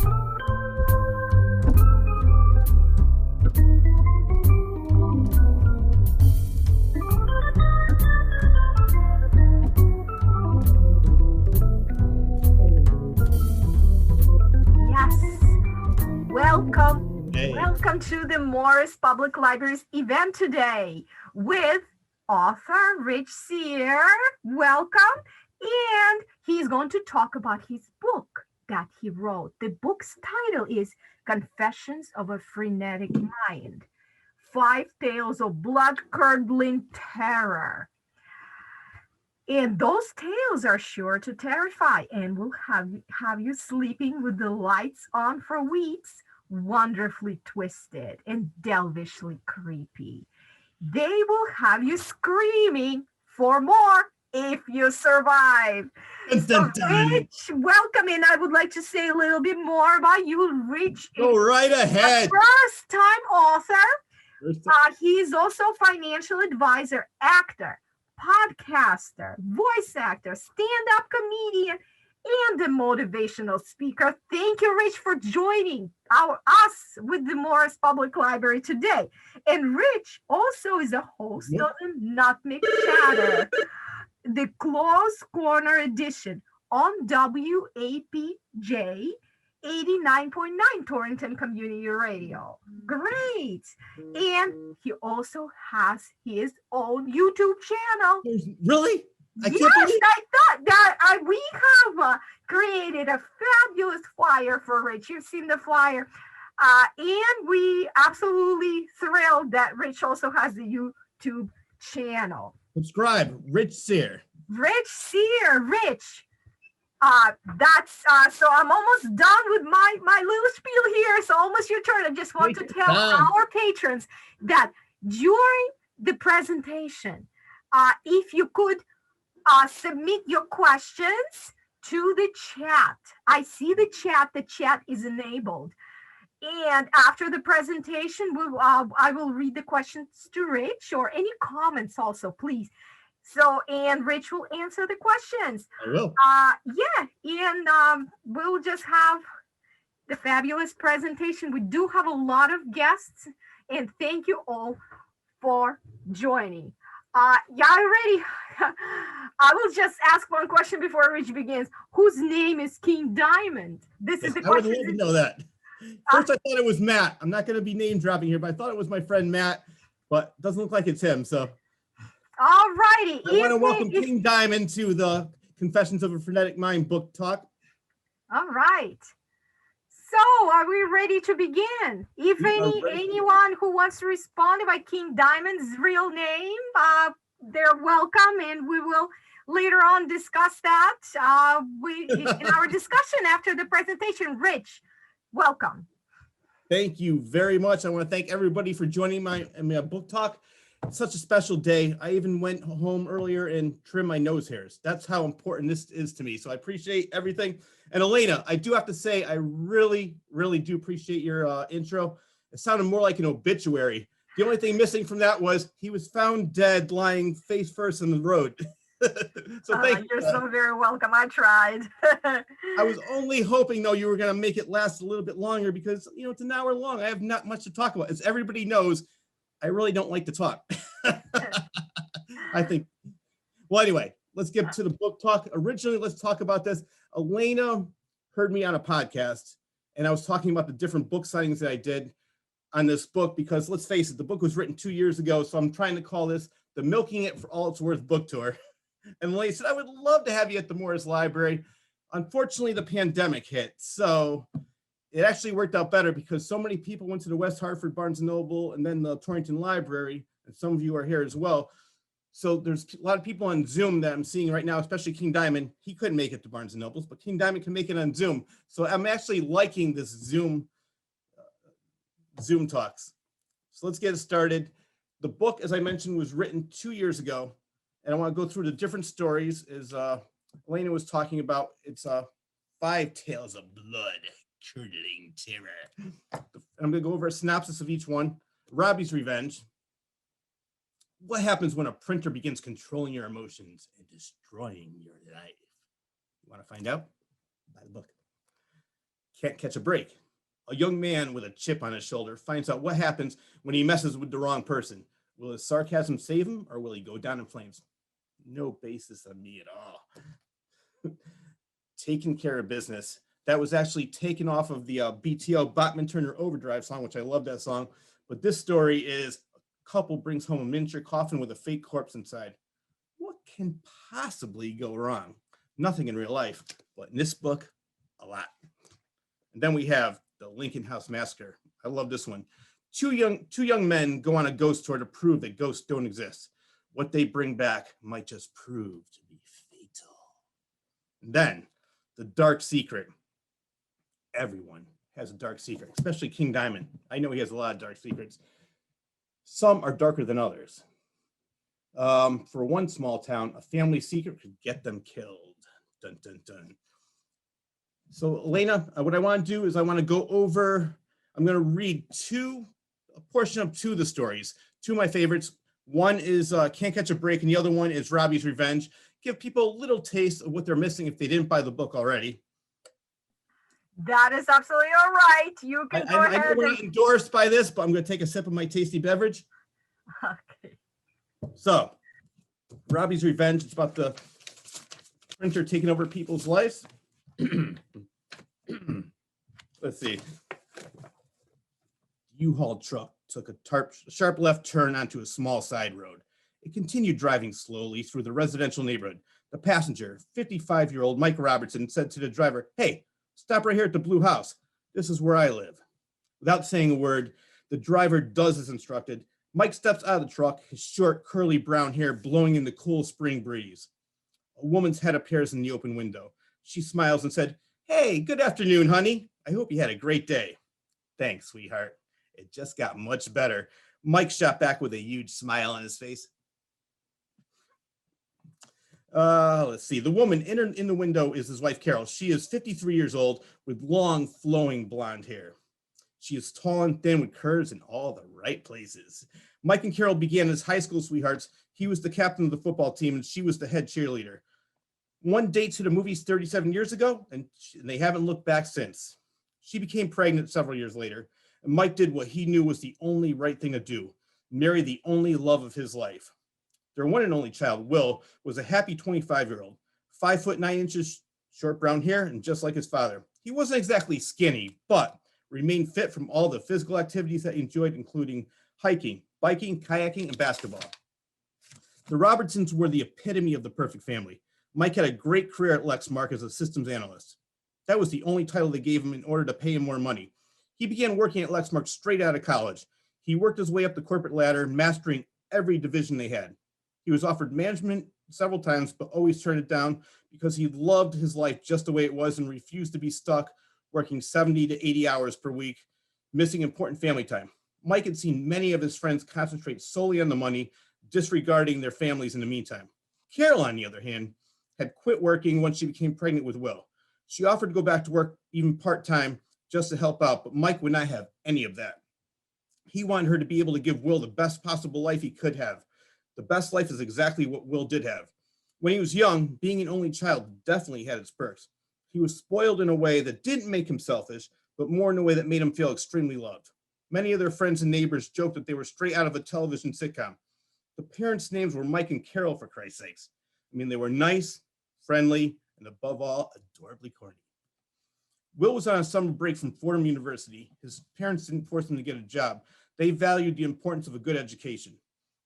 Welcome to the Morris Public Library's event today with author Rich Cyr. Welcome. And he's going to talk about his book that he wrote. The book's title is Confessions of a Frenetic Mind, 5 Tales of Blood-Curdling Terror. And those tales are sure to terrify and will have you sleeping with the lights on for weeks, wonderfully twisted and devilishly creepy. They will have you screaming for more if you survive. So Rich, welcome, and I would like to say a little bit more about you. Rich Go right ahead. First-time author. He's also financial advisor, actor, podcaster, voice actor, stand-up comedian, and a motivational speaker. Thank you, Rich, for joining us with the Morris Public Library today. And Rich also is a host of the Nutmeg Chatter, the Close Corner edition on WAPJ 89.9 Torrington Community Radio. Great. And he also has his own YouTube channel. Really? I thought that we have created a fabulous flyer for Rich. You've seen the flyer. And we absolutely thrilled that Rich also has a YouTube channel. Subscribe, Rich Cyr. Rich Cyr, Rich. So I'm almost done with my little spiel here. So almost your turn. I just want to tell our patrons that during the presentation, if you could submit your questions to the chat. I see the chat is enabled. And after the presentation, I will read the questions to Rich, or any comments also, please. So, and Rich will answer the questions. I will. And we'll just have the fabulous presentation. We do have a lot of guests, and thank you all for joining. Ready? I will just ask one question before Rich begins. Whose name is King Diamond? This is the question. I would love to know that. First, I thought it was Matt. I'm not going to be name dropping here, but I thought it was my friend Matt, but it doesn't look like it's him. So, all righty. I want to welcome King Diamond to the Confessions of a Frenetic Mind book talk. All right. So, are we ready to begin? If anyone who wants to respond by King Diamond's real name, they're welcome, and we will later on discuss that in our discussion after the presentation. Rich, welcome. Thank you very much. I want to thank everybody for joining my book talk. It's such a special day. I even went home earlier and trimmed my nose hairs. That's how important this is to me. So I appreciate everything. And Elena, I do have to say, I really, really do appreciate your intro. It sounded more like an obituary. The only thing missing from that was he was found dead, lying face first in the road. So thank you. You're so very welcome. I tried. I was only hoping, though, you were going to make it last a little bit longer because, it's an hour long. I have not much to talk about. As everybody knows, I really don't like to talk. I think. Well, anyway, let's get to the book talk. Originally, let's talk about this. Elena heard me on a podcast, and I was talking about the different book signings that I did on this book because, let's face it, the book was written 2 years ago, so I'm trying to call this the Milking It for All It's Worth book tour. And Elena said, I would love to have you at the Morris Library. Unfortunately, the pandemic hit, so it actually worked out better because so many people went to the West Hartford Barnes & Noble and then the Torrington Library, and some of you are here as well. So there's a lot of people on Zoom that I'm seeing right now, especially King Diamond. He couldn't make it to Barnes & Nobles, but King Diamond can make it on Zoom. So I'm actually liking this Zoom talks. So let's get started. The book, as I mentioned, was written 2 years ago, and I want to go through the different stories as Elena was talking about. It's 5 Tales of Blood-Curdling Terror. I'm going to go over a synopsis of each one. Robbie's Revenge. What happens when a printer begins controlling your emotions and destroying your life? You want to find out? Buy the book. Can't catch a break. A young man with a chip on his shoulder finds out what happens when he messes with the wrong person. Will his sarcasm save him, or will he go down in flames? No basis on me at all. Taking Care of Business. That was actually taken off of the BTO Bachman Turner Overdrive song, which I love that song. But this story is a couple brings home a miniature coffin with a fake corpse inside. What can possibly go wrong? Nothing in real life, but in this book, a lot. And then we have the Lincoln House Massacre. I love this one. Two young men go on a ghost tour to prove that ghosts don't exist. What they bring back might just prove to be fatal. And then the dark secret. Everyone has a dark secret, especially King Diamond. I know he has a lot of dark secrets. Some are darker than others. For one small town, a family secret could get them killed. Dun, dun, dun. So Elena, what I want to do is I want to go over, I'm going to read a portion of two of the stories, two of my favorites. One is Can't Catch a Break, and the other one is Robbie's Revenge. Give people a little taste of what they're missing if they didn't buy the book already. That is absolutely all right. You can go ahead. I know we're not endorsed by this, but I'm going to take a sip of my tasty beverage. Okay. So, Robbie's Revenge. It's about the printer taking over people's lives. Let's see. U-Haul truck took a sharp left turn onto a small side road. It continued driving slowly through the residential neighborhood. The passenger, 55-year-old Mike Robertson, said to the driver, "Hey, stop right here at the blue house. This is where I live." Without saying a word, the driver does as instructed. Mike steps out of the truck, his short, curly brown hair blowing in the cool spring breeze. A woman's head appears in the open window. She smiles and said, "Hey, good afternoon, honey. I hope you had a great day." "Thanks, sweetheart. It just got much better." Mike shot back with a huge smile on his face. Let's see. The woman in the window is his wife, Carol. She is 53 years old with long, flowing blonde hair. She is tall and thin with curves in all the right places. Mike and Carol began as high school sweethearts. He was the captain of the football team, and she was the head cheerleader. One date to the movies 37 years ago, and they haven't looked back since. She became pregnant several years later, and Mike did what he knew was the only right thing to do, marry the only love of his life. Their one and only child, Will, was a happy 25-year-old, 5'9", short brown hair, and just like his father. He wasn't exactly skinny, but remained fit from all the physical activities that he enjoyed, including hiking, biking, kayaking, and basketball. The Robertsons were the epitome of the perfect family. Mike had a great career at Lexmark as a systems analyst. That was the only title they gave him in order to pay him more money. He began working at Lexmark straight out of college. He worked his way up the corporate ladder, mastering every division they had. He was offered management several times, but always turned it down because he loved his life just the way it was and refused to be stuck working 70 to 80 hours per week, missing important family time. Mike had seen many of his friends concentrate solely on the money, disregarding their families in the meantime. Carol, on the other hand, had quit working once she became pregnant with Will. She offered to go back to work even part-time just to help out, but Mike would not have any of that. He wanted her to be able to give Will the best possible life he could have. The best life is exactly what Will did have. When he was young, being an only child definitely had its perks. He was spoiled in a way that didn't make him selfish, but more in a way that made him feel extremely loved. Many of their friends and neighbors joked that they were straight out of a television sitcom. The parents' names were Mike and Carol, for Christ's sakes. I mean, they were nice, friendly, and above all, adorably corny. Will was on a summer break from Fordham University. His parents didn't force him to get a job. They valued the importance of a good education.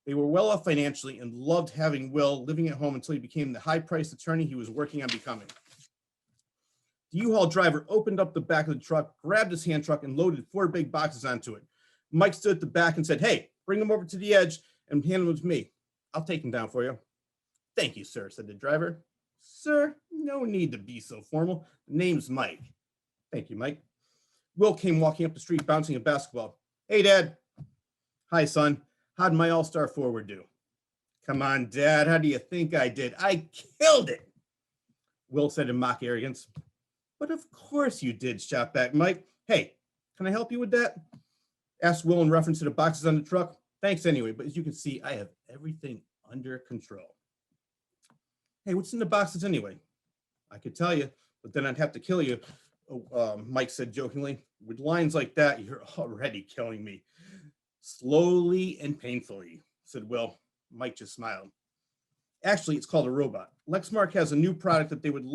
They were well off financially and loved having Will living at home until he became the high-priced attorney he was working on becoming. The U-Haul driver opened up the back of the truck, grabbed his hand truck, and loaded 4 big boxes onto it. Mike stood at the back and said, "Hey, bring them over to the edge and hand them to me. I'll take them down for you." "Thank you, sir," said the driver. "Sir, no need to be so formal. The name's Mike." "Thank you, Mike." Will came walking up the street bouncing a basketball. "Hey, Dad." "Hi, son. How'd my all-star forward do?" "Come on, Dad. How do you think I did? I killed it," Will said in mock arrogance. "But of course you did," shot back Mike. "Hey, can I help you with that?" asked Will in reference to the boxes on the truck. "Thanks anyway, but as you can see, I have everything under control." "Hey, what's in the boxes anyway?" "I could tell you, but then I'd have to kill you. Mike said jokingly. With lines like that, you're already killing me. Slowly and painfully, said Will. Mike just smiled. Actually, it's called a robot. Lexmark has a new product that they would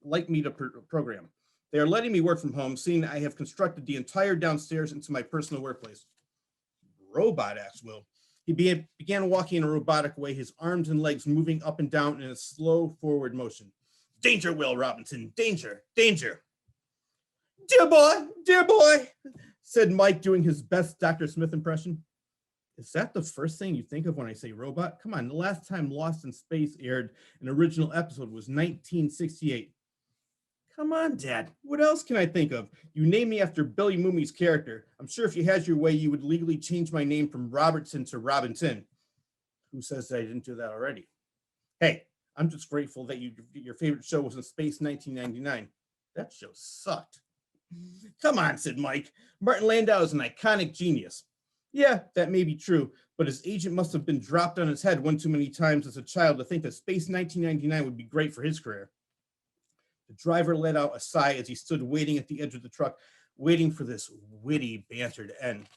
like me to program. They are letting me work from home, seeing I have constructed the entire downstairs into my personal workplace. Robot, asked Will. He began walking in a robotic way, his arms and legs moving up and down in a slow forward motion. Danger, Will Robinson, danger, danger. Dear boy, said Mike, doing his best Dr. Smith impression. Is that the first thing you think of when I say robot? Come on, the last time Lost in Space aired an original episode was 1968. Come on, Dad. What else can I think of? You named me after Billy Mooney's character. I'm sure if you had your way, you would legally change my name from Robertson to Robinson. Who says that I didn't do that already? Hey, I'm just grateful that your favorite show was in Space 1999. That show sucked. Come on, said Mike. Martin Landau is an iconic genius. Yeah, that may be true, but his agent must have been dropped on his head one too many times as a child to think that Space 1999 would be great for his career. The driver let out a sigh as he stood waiting at the edge of the truck, waiting for this witty banter to end.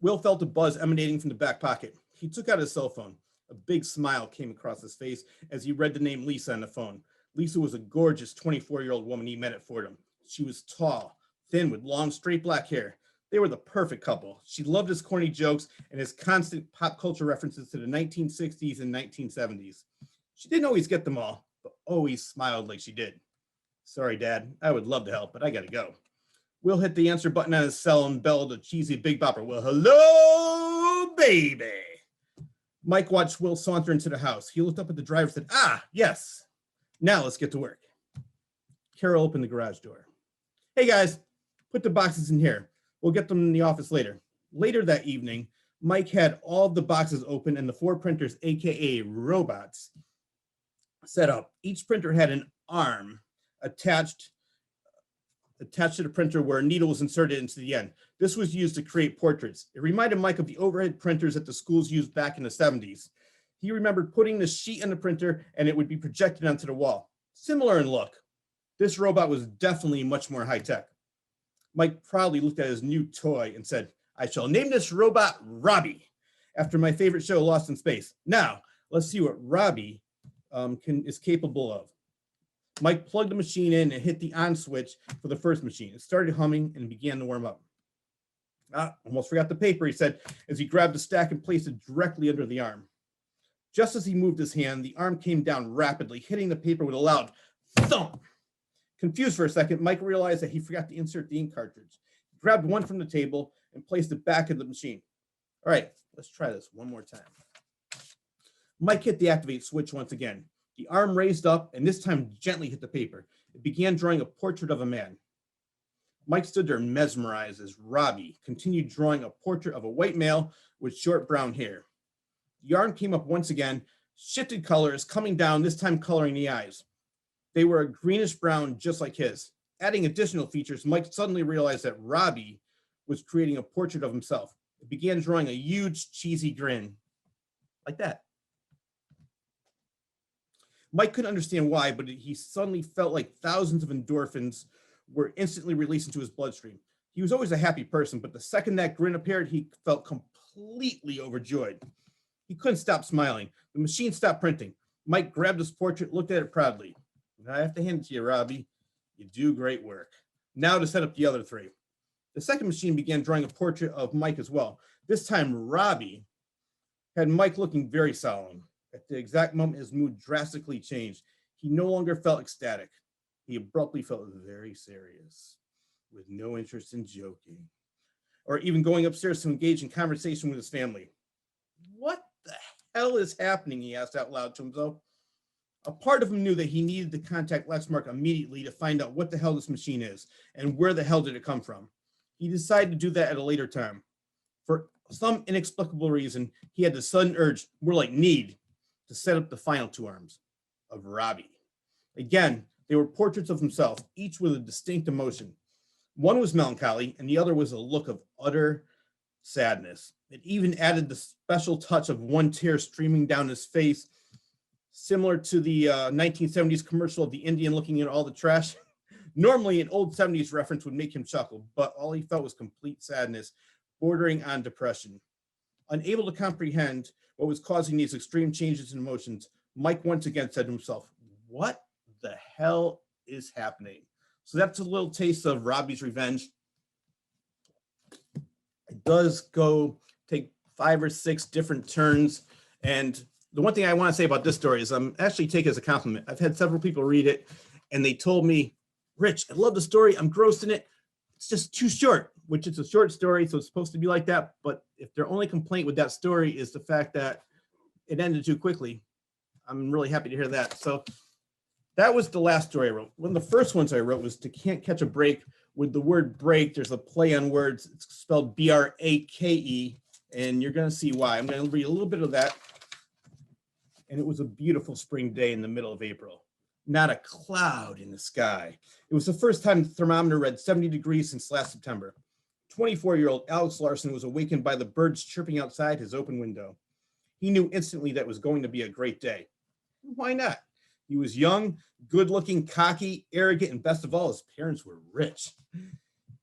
Will felt a buzz emanating from the back pocket. He took out his cell phone. A big smile came across his face as he read the name Lisa on the phone. Lisa was a gorgeous 24-year-old woman he met at Fordham. She was tall, thin, with long, straight black hair. They were the perfect couple. She loved his corny jokes and his constant pop culture references to the 1960s and 1970s. She didn't always get them all, but always smiled like she did. Sorry, Dad. I would love to help, but I gotta go. Will hit the answer button on his cell and bellowed a cheesy Big Bopper. Well, hello, baby. Mike watched Will saunter into the house. He looked up at the driver and said, yes. Now let's get to work. Carol opened the garage door. Hey, guys, put the boxes in here. We'll get them in the office later. Later that evening, Mike had all of the boxes open and the 4 printers, aka robots, set up. Each printer had an arm attached to the printer where a needle was inserted into the end. This was used to create portraits. It reminded Mike of the overhead printers that the schools used back in the 70s. He remembered putting the sheet in the printer and it would be projected onto the wall. Similar in look. This robot was definitely much more high-tech. Mike proudly looked at his new toy and said, I shall name this robot Robbie, after my favorite show, Lost in Space. Now, let's see what Robbie is capable of. Mike plugged the machine in and hit the on switch for the first machine. It started humming and began to warm up. Almost forgot the paper, he said, as he grabbed the stack and placed it directly under the arm. Just as he moved his hand, the arm came down rapidly, hitting the paper with a loud thump. Confused for a second, Mike realized that he forgot to insert the ink cartridge. He grabbed one from the table and placed it back in the machine. All right, let's try this one more time. Mike hit the activate switch once again. The arm raised up and this time gently hit the paper. It began drawing a portrait of a man. Mike stood there mesmerized as Robbie continued drawing a portrait of a white male with short brown hair. The arm came up once again, shifted colors, coming down, this time coloring the eyes. They were a greenish brown, just like his. Adding additional features, Mike suddenly realized that Robbie was creating a portrait of himself. It began drawing a huge, cheesy grin, like that. Mike couldn't understand why, but he suddenly felt like thousands of endorphins were instantly released into his bloodstream. He was always a happy person, but the second that grin appeared, he felt completely overjoyed. He couldn't stop smiling. The machine stopped printing. Mike grabbed his portrait, looked at it proudly. I have to hand it to you, Robbie. You do great work. Now to set up the other 3. The second machine began drawing a portrait of Mike as well. This time, Robbie had Mike looking very solemn. At the exact moment, his mood drastically changed. He no longer felt ecstatic. He abruptly felt very serious, with no interest in joking, or even going upstairs to engage in conversation with his family. What the hell is happening? He asked out loud to himself. A part of him knew that he needed to contact Lexmark immediately to find out what the hell this machine is and where the hell did it come from. He decided to do that at a later time. For some inexplicable reason, he had the sudden urge, more like need, to set up the final 2 arms of Robbie. Again, they were portraits of himself, each with a distinct emotion. One was melancholy, and the other was a look of utter sadness. It even added the special touch of one tear streaming down his face, similar to the 1970s commercial of the Indian looking at all the trash. Normally, an old 70s reference would make him chuckle, but all he felt was complete sadness, bordering on depression. Unable to comprehend what was causing these extreme changes in emotions, Mike once again said to himself, "What the hell is happening?" So that's a little taste of Robbie's revenge. It does go take 5 or 6 different turns. And the one thing I want to say about this story is I'm actually take it as a compliment. I've had several people read it and they told me, "Rich, I love the story. I'm grossed in it. It's just too short," which it's a short story, so it's supposed to be like that. But if their only complaint with that story is the fact that it ended too quickly, I'm really happy to hear that. So that was the last story I wrote. One of the first ones I wrote was "To Can't Catch a Break." With the word break, there's a play on words. It's spelled B-R-A-K-E, and you're going to see why. I'm going to read a little bit of that. And it was a beautiful spring day in the middle of April. Not a cloud in the sky. It was the first time the thermometer read 70 degrees since last September. 24-year-old Alex Larson was awakened by the birds chirping outside his open window. He knew instantly that it was going to be a great day. Why not? He was young, good-looking, cocky, arrogant, and best of all, his parents were rich.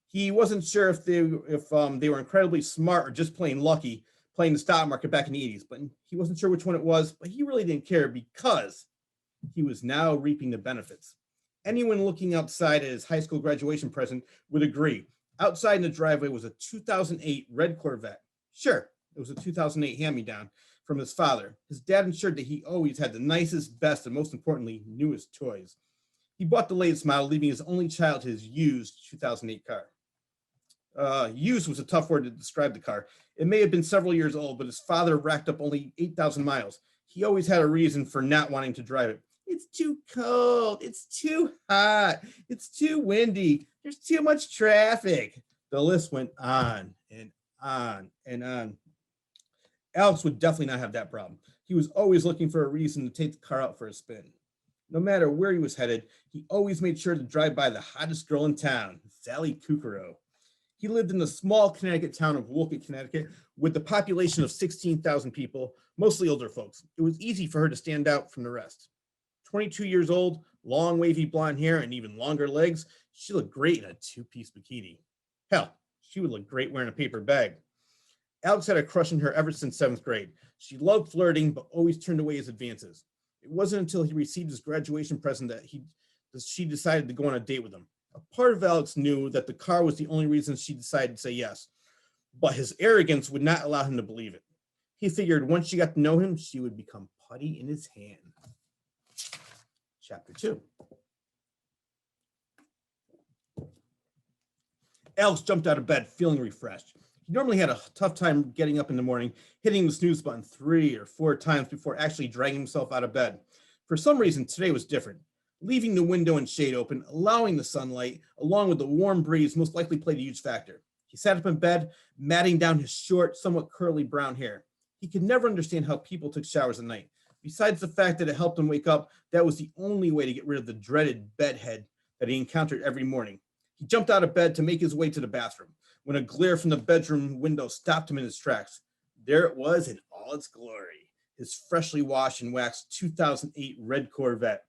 He wasn't sure if they were incredibly smart or just plain lucky playing the stock market back in the 80s, but he wasn't sure which one it was, but he really didn't care because he was now reaping the benefits. Anyone looking outside at his high school graduation present would agree. Outside in the driveway was a 2008 red Corvette. Sure, it was a 2008 hand-me-down from his father. His dad ensured that he always had the nicest, best, and most importantly, newest toys. He bought the latest model, leaving his only child his used 2008 car. Used was a tough word to describe the car. It may have been several years old, but his father racked up only 8,000 miles. He always had a reason for not wanting to drive it. It's too cold. It's too hot. It's too windy. There's too much traffic. The list went on and on and on. Alex would definitely not have that problem. He was always looking for a reason to take the car out for a spin. No matter where he was headed, he always made sure to drive by the hottest girl in town, Sally Kukuro. He lived in the small Connecticut town of Woolcott, Connecticut, with a population of 16,000 people, mostly older folks. It was easy for her to stand out from the rest. 22 years old, long wavy blonde hair, and even longer legs, she looked great in a 2-piece bikini. Hell, she would look great wearing a paper bag. Alex had a crush on her ever since 7th grade. She loved flirting, but always turned away his advances. It wasn't until he received his graduation present that she decided to go on a date with him. A part of Alex knew that the car was the only reason she decided to say yes, but his arrogance would not allow him to believe it. He figured once she got to know him, she would become putty in his hand. Chapter 2. Alex jumped out of bed feeling refreshed. He normally had a tough time getting up in the morning, hitting the snooze button 3 or 4 times before actually dragging himself out of bed. For some reason, today was different. Leaving the window and shade open, allowing the sunlight, along with the warm breeze, most likely played a huge factor. He sat up in bed, matting down his short, somewhat curly brown hair. He could never understand how people took showers at night. Besides the fact that it helped him wake up, that was the only way to get rid of the dreaded bedhead that he encountered every morning. He jumped out of bed to make his way to the bathroom when a glare from the bedroom window stopped him in his tracks. There it was in all its glory, his freshly washed and waxed 2008 red Corvette.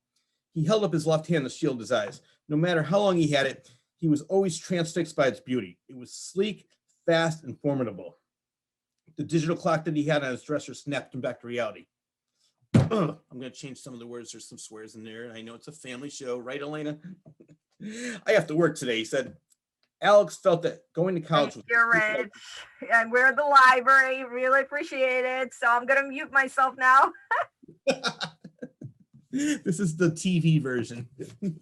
He held up his left hand to shield his eyes. No matter how long he had it, he was always transfixed by its beauty. It was sleek, fast, and formidable. The digital clock that he had on his dresser snapped him back to reality. I'm going to change some of the words. There's some swears in there. I know it's a family show, right, Elena? I have to work today, he said. Alex felt that going to college was... You're rich, and we're at the library. Really appreciate it. So I'm going to mute myself now. This is the TV version.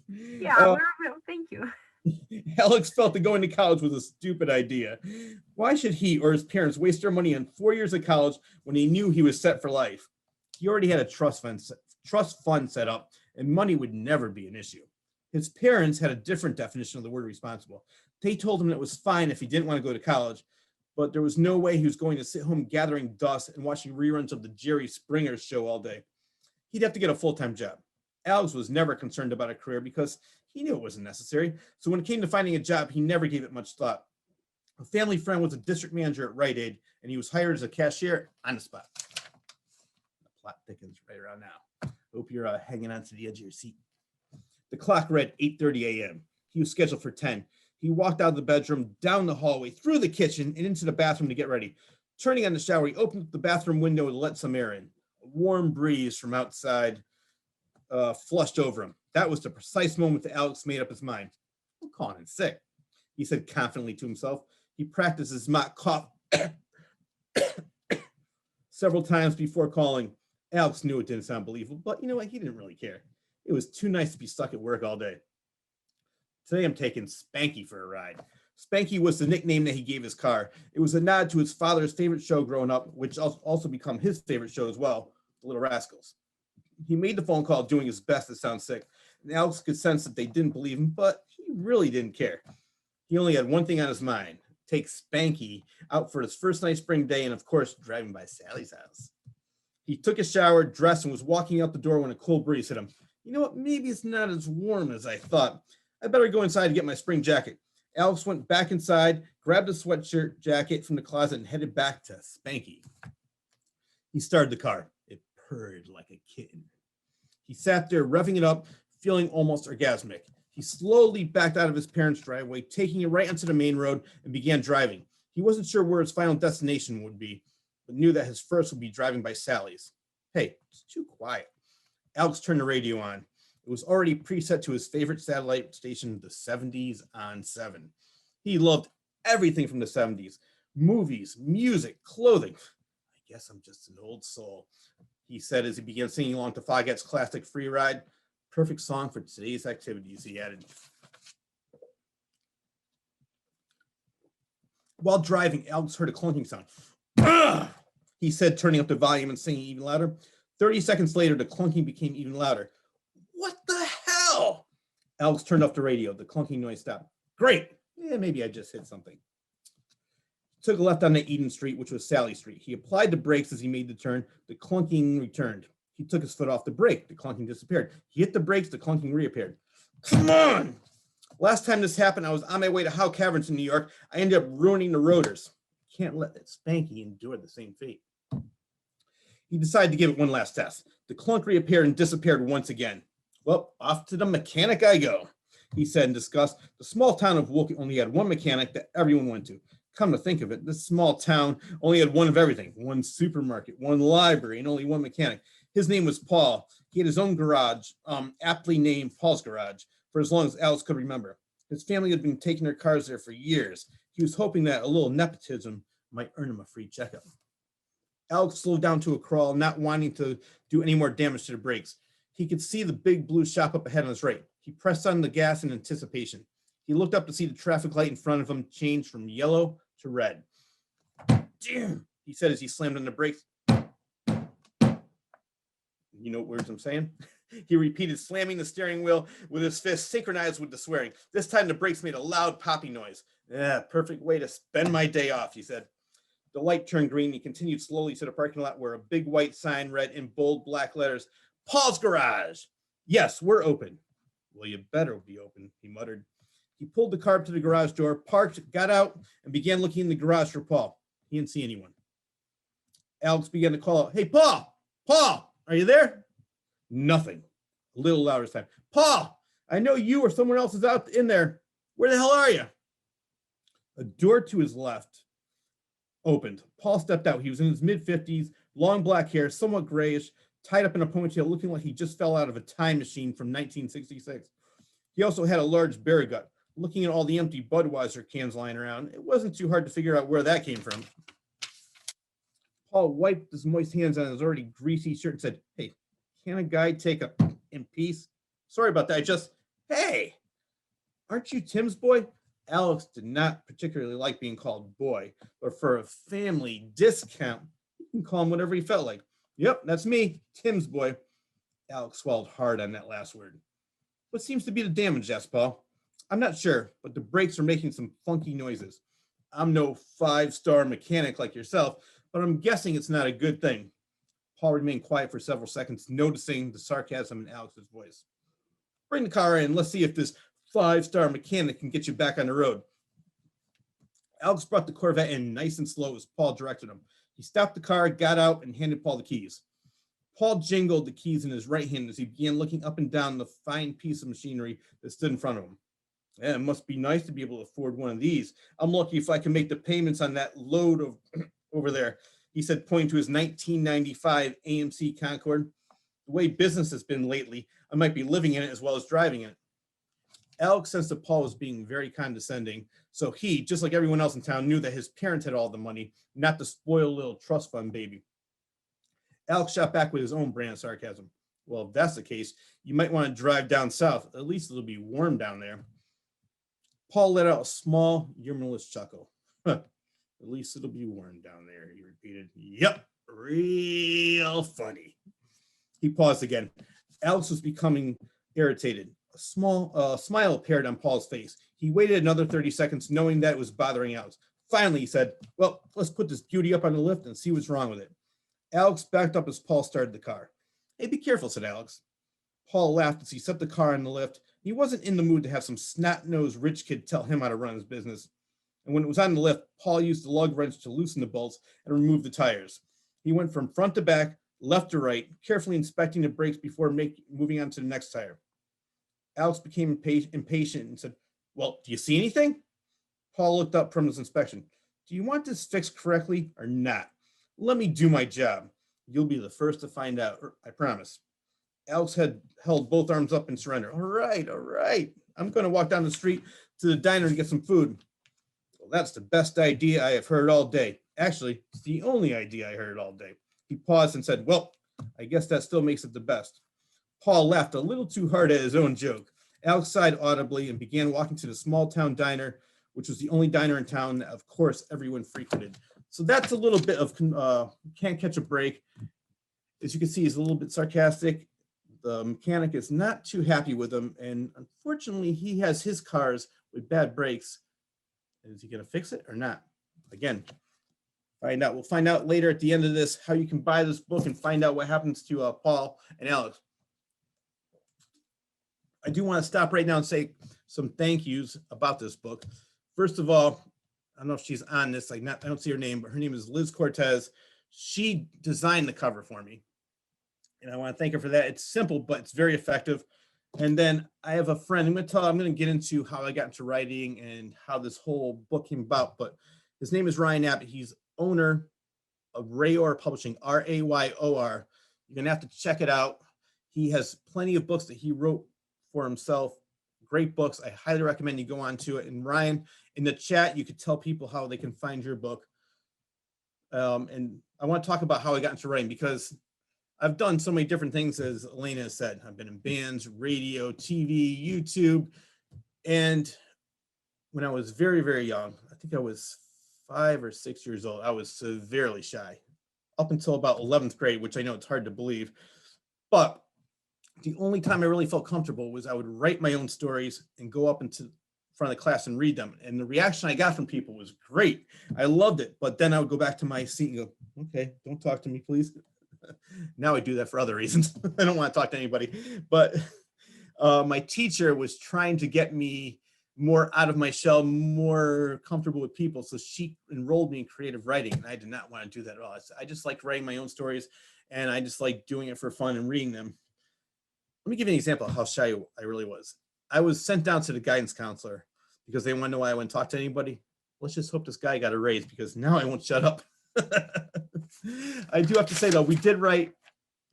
Yeah, thank you. Alex felt that going to college was a stupid idea. Why should he or his parents waste their money on 4 years of college when he knew he was set for life? He already had a trust fund set up, and money would never be an issue. His parents had a different definition of the word responsible. They told him that it was fine if he didn't want to go to college, but there was no way he was going to sit home gathering dust and watching reruns of the Jerry Springer show all day. He'd have to get a full-time job. Alex was never concerned about a career because he knew it wasn't necessary. So when it came to finding a job, he never gave it much thought. A family friend was a district manager at Rite Aid, and he was hired as a cashier on the spot. The plot thickens right around now. Hope you're hanging on to the edge of your seat. The clock read 8:30 a.m. He was scheduled for 10. He walked out of the bedroom, down the hallway, through the kitchen, and into the bathroom to get ready. Turning on the shower, he opened up the bathroom window to let some air in. A warm breeze from outside flushed over him. That was the precise moment that Alex made up his mind. I'm calling in sick, he said confidently to himself. He practiced his mock cough several times before calling. Alex knew it didn't sound believable, but you know what? He didn't really care. It was too nice to be stuck at work all day. Today I'm taking Spanky for a ride. Spanky was the nickname that he gave his car. It was a nod to his father's favorite show growing up, which also became his favorite show as well, The Little Rascals. He made the phone call doing his best to sound sick, and Alex could sense that they didn't believe him, but he really didn't care. He only had one thing on his mind: take Spanky out for his first nice spring day, and of course, driving by Sally's house. He took a shower, dressed, and was walking out the door when a cold breeze hit him. You know what? Maybe it's not as warm as I thought. I better go inside to get my spring jacket. Alex went back inside, grabbed a sweatshirt jacket from the closet, and headed back to Spanky. He started the car. It purred like a kitten. He sat there, revving it up, feeling almost orgasmic. He slowly backed out of his parents' driveway, taking it right onto the main road, and began driving. He wasn't sure where his final destination would be, but knew that his first would be driving by Sally's. Hey, it's too quiet. Alex turned the radio on. It was already preset to his favorite satellite station, the 70s on 7. He loved everything from the 70s: movies, music, clothing. I guess I'm just an old soul, he said as he began singing along to Foghat's classic Free Ride. Perfect song for today's activities, he added. While driving, Alex heard a clunking sound. Ugh! He said, turning up the volume and singing even louder. 30 seconds later, the clunking became even louder. What the hell? Alex turned off the radio. The clunking noise stopped. Great. Yeah, maybe I just hit something. He took a left onto Eden Street, which was Sally Street. He applied the brakes as he made the turn. The clunking returned. He took his foot off the brake. The clunking disappeared. He hit the brakes. The clunking reappeared. Come on. Last time this happened, I was on my way to Howe Caverns in New York. I ended up ruining the rotors. Can't let that Spanky endure the same fate. He decided to give it one last test. The clunk reappeared and disappeared once again. Well, off to the mechanic I go, he said in disgust. The small town of Woolkey only had one mechanic that everyone went to. Come to think of it, this small town only had one of everything: one supermarket, one library, and only one mechanic. His name was Paul. He had his own garage, aptly named Paul's Garage, for as long as Alice could remember. His family had been taking their cars there for years. He was hoping that a little nepotism might earn him a free checkup. Alex slowed down to a crawl, not wanting to do any more damage to the brakes. He could see the big blue shop up ahead on his right. He pressed on the gas in anticipation. He looked up to see the traffic light in front of him change from yellow to red. Damn, he said as he slammed on the brakes. You know what words I'm saying? He repeated, slamming the steering wheel with his fist, synchronized with the swearing. This time the brakes made a loud popping noise. Yeah, perfect way to spend my day off, he said. The light turned green. He continued slowly to the parking lot where a big white sign read in bold black letters, Paul's Garage. Yes, we're open. Well, you better be open, he muttered. He pulled the car up to the garage door, parked, got out, and began looking in the garage for Paul. He didn't see anyone. Alex began to call out, hey, Paul, are you there? Nothing. A little louder this time. Paul, I know you or someone else is out in there. Where the hell are you? A door to his left opened. Paul stepped out. He was in his mid-50s, long black hair, somewhat grayish, tied up in a ponytail, looking like he just fell out of a time machine from 1966. He also had a large bear gut. Looking at all the empty Budweiser cans lying around, it wasn't too hard to figure out where that came from. Paul wiped his moist hands on his already greasy shirt and said, hey, can a guy take a in peace? Sorry about that. Hey, aren't you Tim's boy? Alex did not particularly like being called boy, but for a family discount, you can call him whatever he felt like. Yep, that's me, Tim's boy. Alex swallowed hard on that last word. What seems to be the damage, asked Paul. I'm not sure, but the brakes are making some funky noises. I'm no 5-star mechanic like yourself, but I'm guessing it's not a good thing. Paul remained quiet for several seconds, noticing the sarcasm in Alex's voice. Bring the car in. Let's see if this 5-star mechanic can get you back on the road. Alex brought the Corvette in nice and slow as Paul directed him. He stopped the car, got out, and handed Paul the keys. Paul jingled the keys in his right hand as he began looking up and down the fine piece of machinery that stood in front of him. Yeah, it must be nice to be able to afford one of these. I'm lucky if I can make the payments on that load of over there, he said, pointing to his 1995 AMC Concorde. The way business has been lately, I might be living in it as well as driving in it. Alex sensed that Paul was being very condescending, so he, just like everyone else in town, knew that his parents had all the money, not the spoiled little trust fund baby. Alex shot back with his own brand of sarcasm. Well, if that's the case, you might want to drive down south. At least it'll be warm down there. Paul let out a small, humorless chuckle. At least it'll be warm down there, he repeated. Yep, real funny. He paused again. Alex was becoming irritated. A small smile appeared on Paul's face. He waited another 30 seconds, knowing that it was bothering Alex. Finally, he said, well, let's put this beauty up on the lift and see what's wrong with it. Alex backed up as Paul started the car. Hey, be careful, said Alex. Paul laughed as he set the car on the lift. He wasn't in the mood to have some snot-nosed rich kid tell him how to run his business. And when it was on the lift, Paul used the lug wrench to loosen the bolts and remove the tires. He went from front to back, left to right, carefully inspecting the brakes before moving on to the next tire. Alex became impatient and said, well, do you see anything? Paul looked up from his inspection. Do you want this fixed correctly or not? Let me do my job. You'll be the first to find out, I promise. Alex had held both arms up in surrender. All right. I'm going to walk down the street to the diner to get some food. Well, that's the best idea I have heard all day. Actually, it's the only idea I heard all day. He paused and said, well, I guess that still makes it the best. Paul laughed a little too hard at his own joke. Alex sighed audibly and began walking to the small town diner, which was the only diner in town that, of course, everyone frequented. So that's a little bit of Can't Catch a Break. As you can see, he's a little bit sarcastic. The mechanic is not too happy with him, and unfortunately, he has his cars with bad brakes. Is he going to fix it or not? Again, find out. We'll find out later at the end of this how you can buy this book and find out what happens to Paul and Alex. I do want to stop right now and say some thank yous about this book. First of all, I don't know if she's on this. I don't see her name, but her name is Liz Cortez. She designed the cover for me, and I want to thank her for that. It's simple, but it's very effective. And then I have a friend. I'm going to get into how I got into writing and how this whole book came about. But his name is Ryan Abbott. He's owner of Rayor Publishing, Rayor. You're going to have to check it out. He has plenty of books that he wrote for himself. Great books. I highly recommend you go on to it. And Ryan, in the chat, you could tell people how they can find your book. And I want to talk about how I got into writing, because I've done so many different things, as Elena has said. I've been in bands, radio, TV, YouTube. And when I was very, very young, I think I was 5 or 6 years old, I was severely shy up until about 11th grade, which I know it's hard to believe. But the only time I really felt comfortable was I would write my own stories and go up into front of the class and read them. And the reaction I got from people was great. I loved it. But then I would go back to my seat and go, okay, don't talk to me, please. Now I do that for other reasons. I don't want to talk to anybody. But my teacher was trying to get me more out of my shell, more comfortable with people. So she enrolled me in creative writing. And I did not want to do that at all. I just liked writing my own stories. And I just liked doing it for fun and reading them. Let me give you an example of how shy I really was. I was sent down to the guidance counselor because they want to know why I wouldn't talk to anybody. Let's just hope this guy got a raise, because now I won't shut up. I do have to say, though, we did write,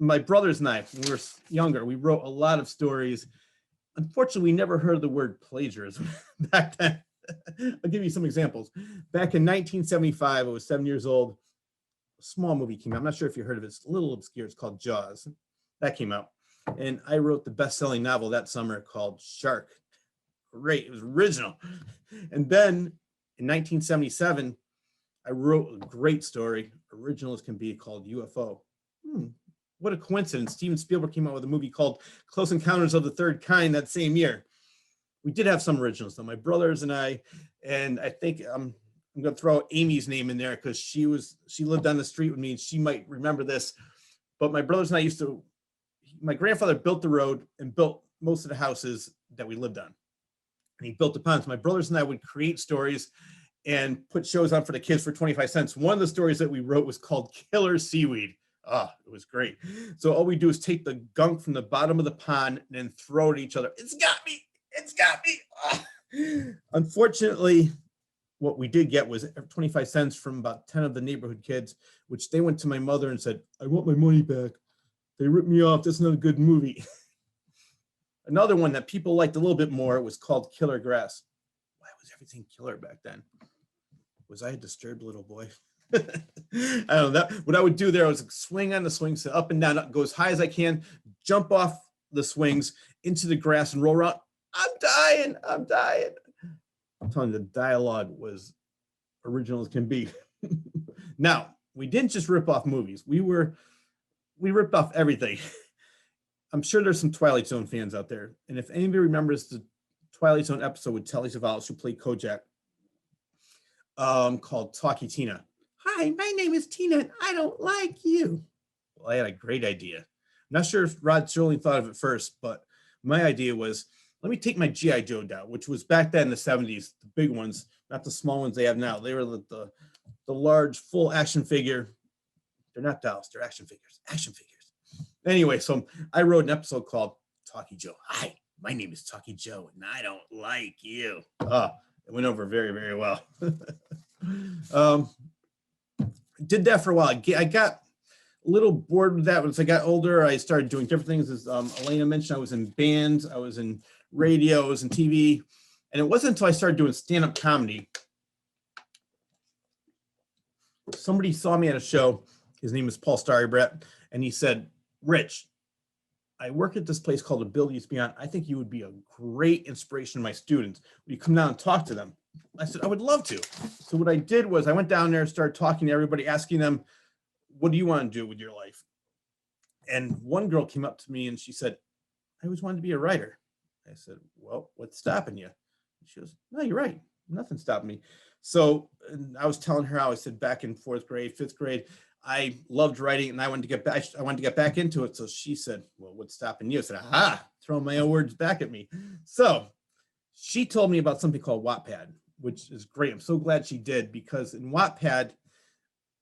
my brothers and I, when we were younger, we wrote a lot of stories. Unfortunately, we never heard the word plagiarism back then. I'll give you some examples. Back in 1975, I was 7 years old. A small movie came out. I'm not sure if you heard of it. It's a little obscure. It's called Jaws. That came out. And I wrote the best-selling novel that summer called Shark. Great. It was original. And then in 1977, I wrote a great story, original as can be, called UFO. What a coincidence. Steven Spielberg came out with a movie called Close Encounters of the Third Kind that same year. We did have some originals, though, my brothers and I think I'm going to throw Amy's name in there because she lived on the street with me, and she might remember this. But my brothers and I my grandfather built the road and built most of the houses that we lived on. And he built the ponds. My brothers and I would create stories and put shows on for the kids for 25 cents. One of the stories that we wrote was called Killer Seaweed. Oh, it was great. So all we do is take the gunk from the bottom of the pond and then throw it at each other. It's got me. It's got me. Ah. Unfortunately, what we did get was 25 cents from about 10 of the neighborhood kids, which they went to my mother and said, I want my money back. They ripped me off. That's not a good movie. Another one that people liked a little bit more was called Killer Grass. Why was everything killer back then? Was I a disturbed little boy? I don't know. What I would do there was swing on the swings, up and down, go as high as I can, jump off the swings into the grass and roll around. I'm dying. I'm dying. I'm telling you, the dialogue was original as can be. Now, we didn't just rip off movies. We ripped off everything. I'm sure there's some Twilight Zone fans out there. And if anybody remembers the Twilight Zone episode with Telly Savalas, who played Kojak, called Talkie Tina. Hi, my name is Tina, and I don't like you. Well, I had a great idea. I'm not sure if Rod Serling thought of it first, but my idea was, let me take my G.I. Joe down, which was back then in the 70s, the big ones, not the small ones they have now. They were the large, full action figure. They're not dolls, they're action figures. Action figures. Anyway, so I wrote an episode called Talkie Joe. Hi, my name is Talkie Joe, and I don't like you. It went over very, very well. Did that for a while. I got a little bored with that. Once I got older, I started doing different things. As Elena mentioned, I was in bands, I was in radio, I was in TV. And it wasn't until I started doing stand-up comedy. Somebody saw me at a show. His name is Paul Starrybrat. And he said, Rich, I work at this place called Abilities Beyond. I think you would be a great inspiration to my students. Will you come down and talk to them? I said, I would love to. So what I did was I went down there and started talking to everybody, asking them, what do you want to do with your life? And one girl came up to me and she said, I always wanted to be a writer. I said, well, what's stopping you? She goes, no, you're right. Nothing's stopping me. So I was telling her how I said back in 4th grade, 5th grade, I loved writing and I wanted to get back into it. So she said, well, what's stopping you? I said, aha, throwing my own words back at me. So she told me about something called Wattpad, which is great. I'm so glad she did, because in Wattpad,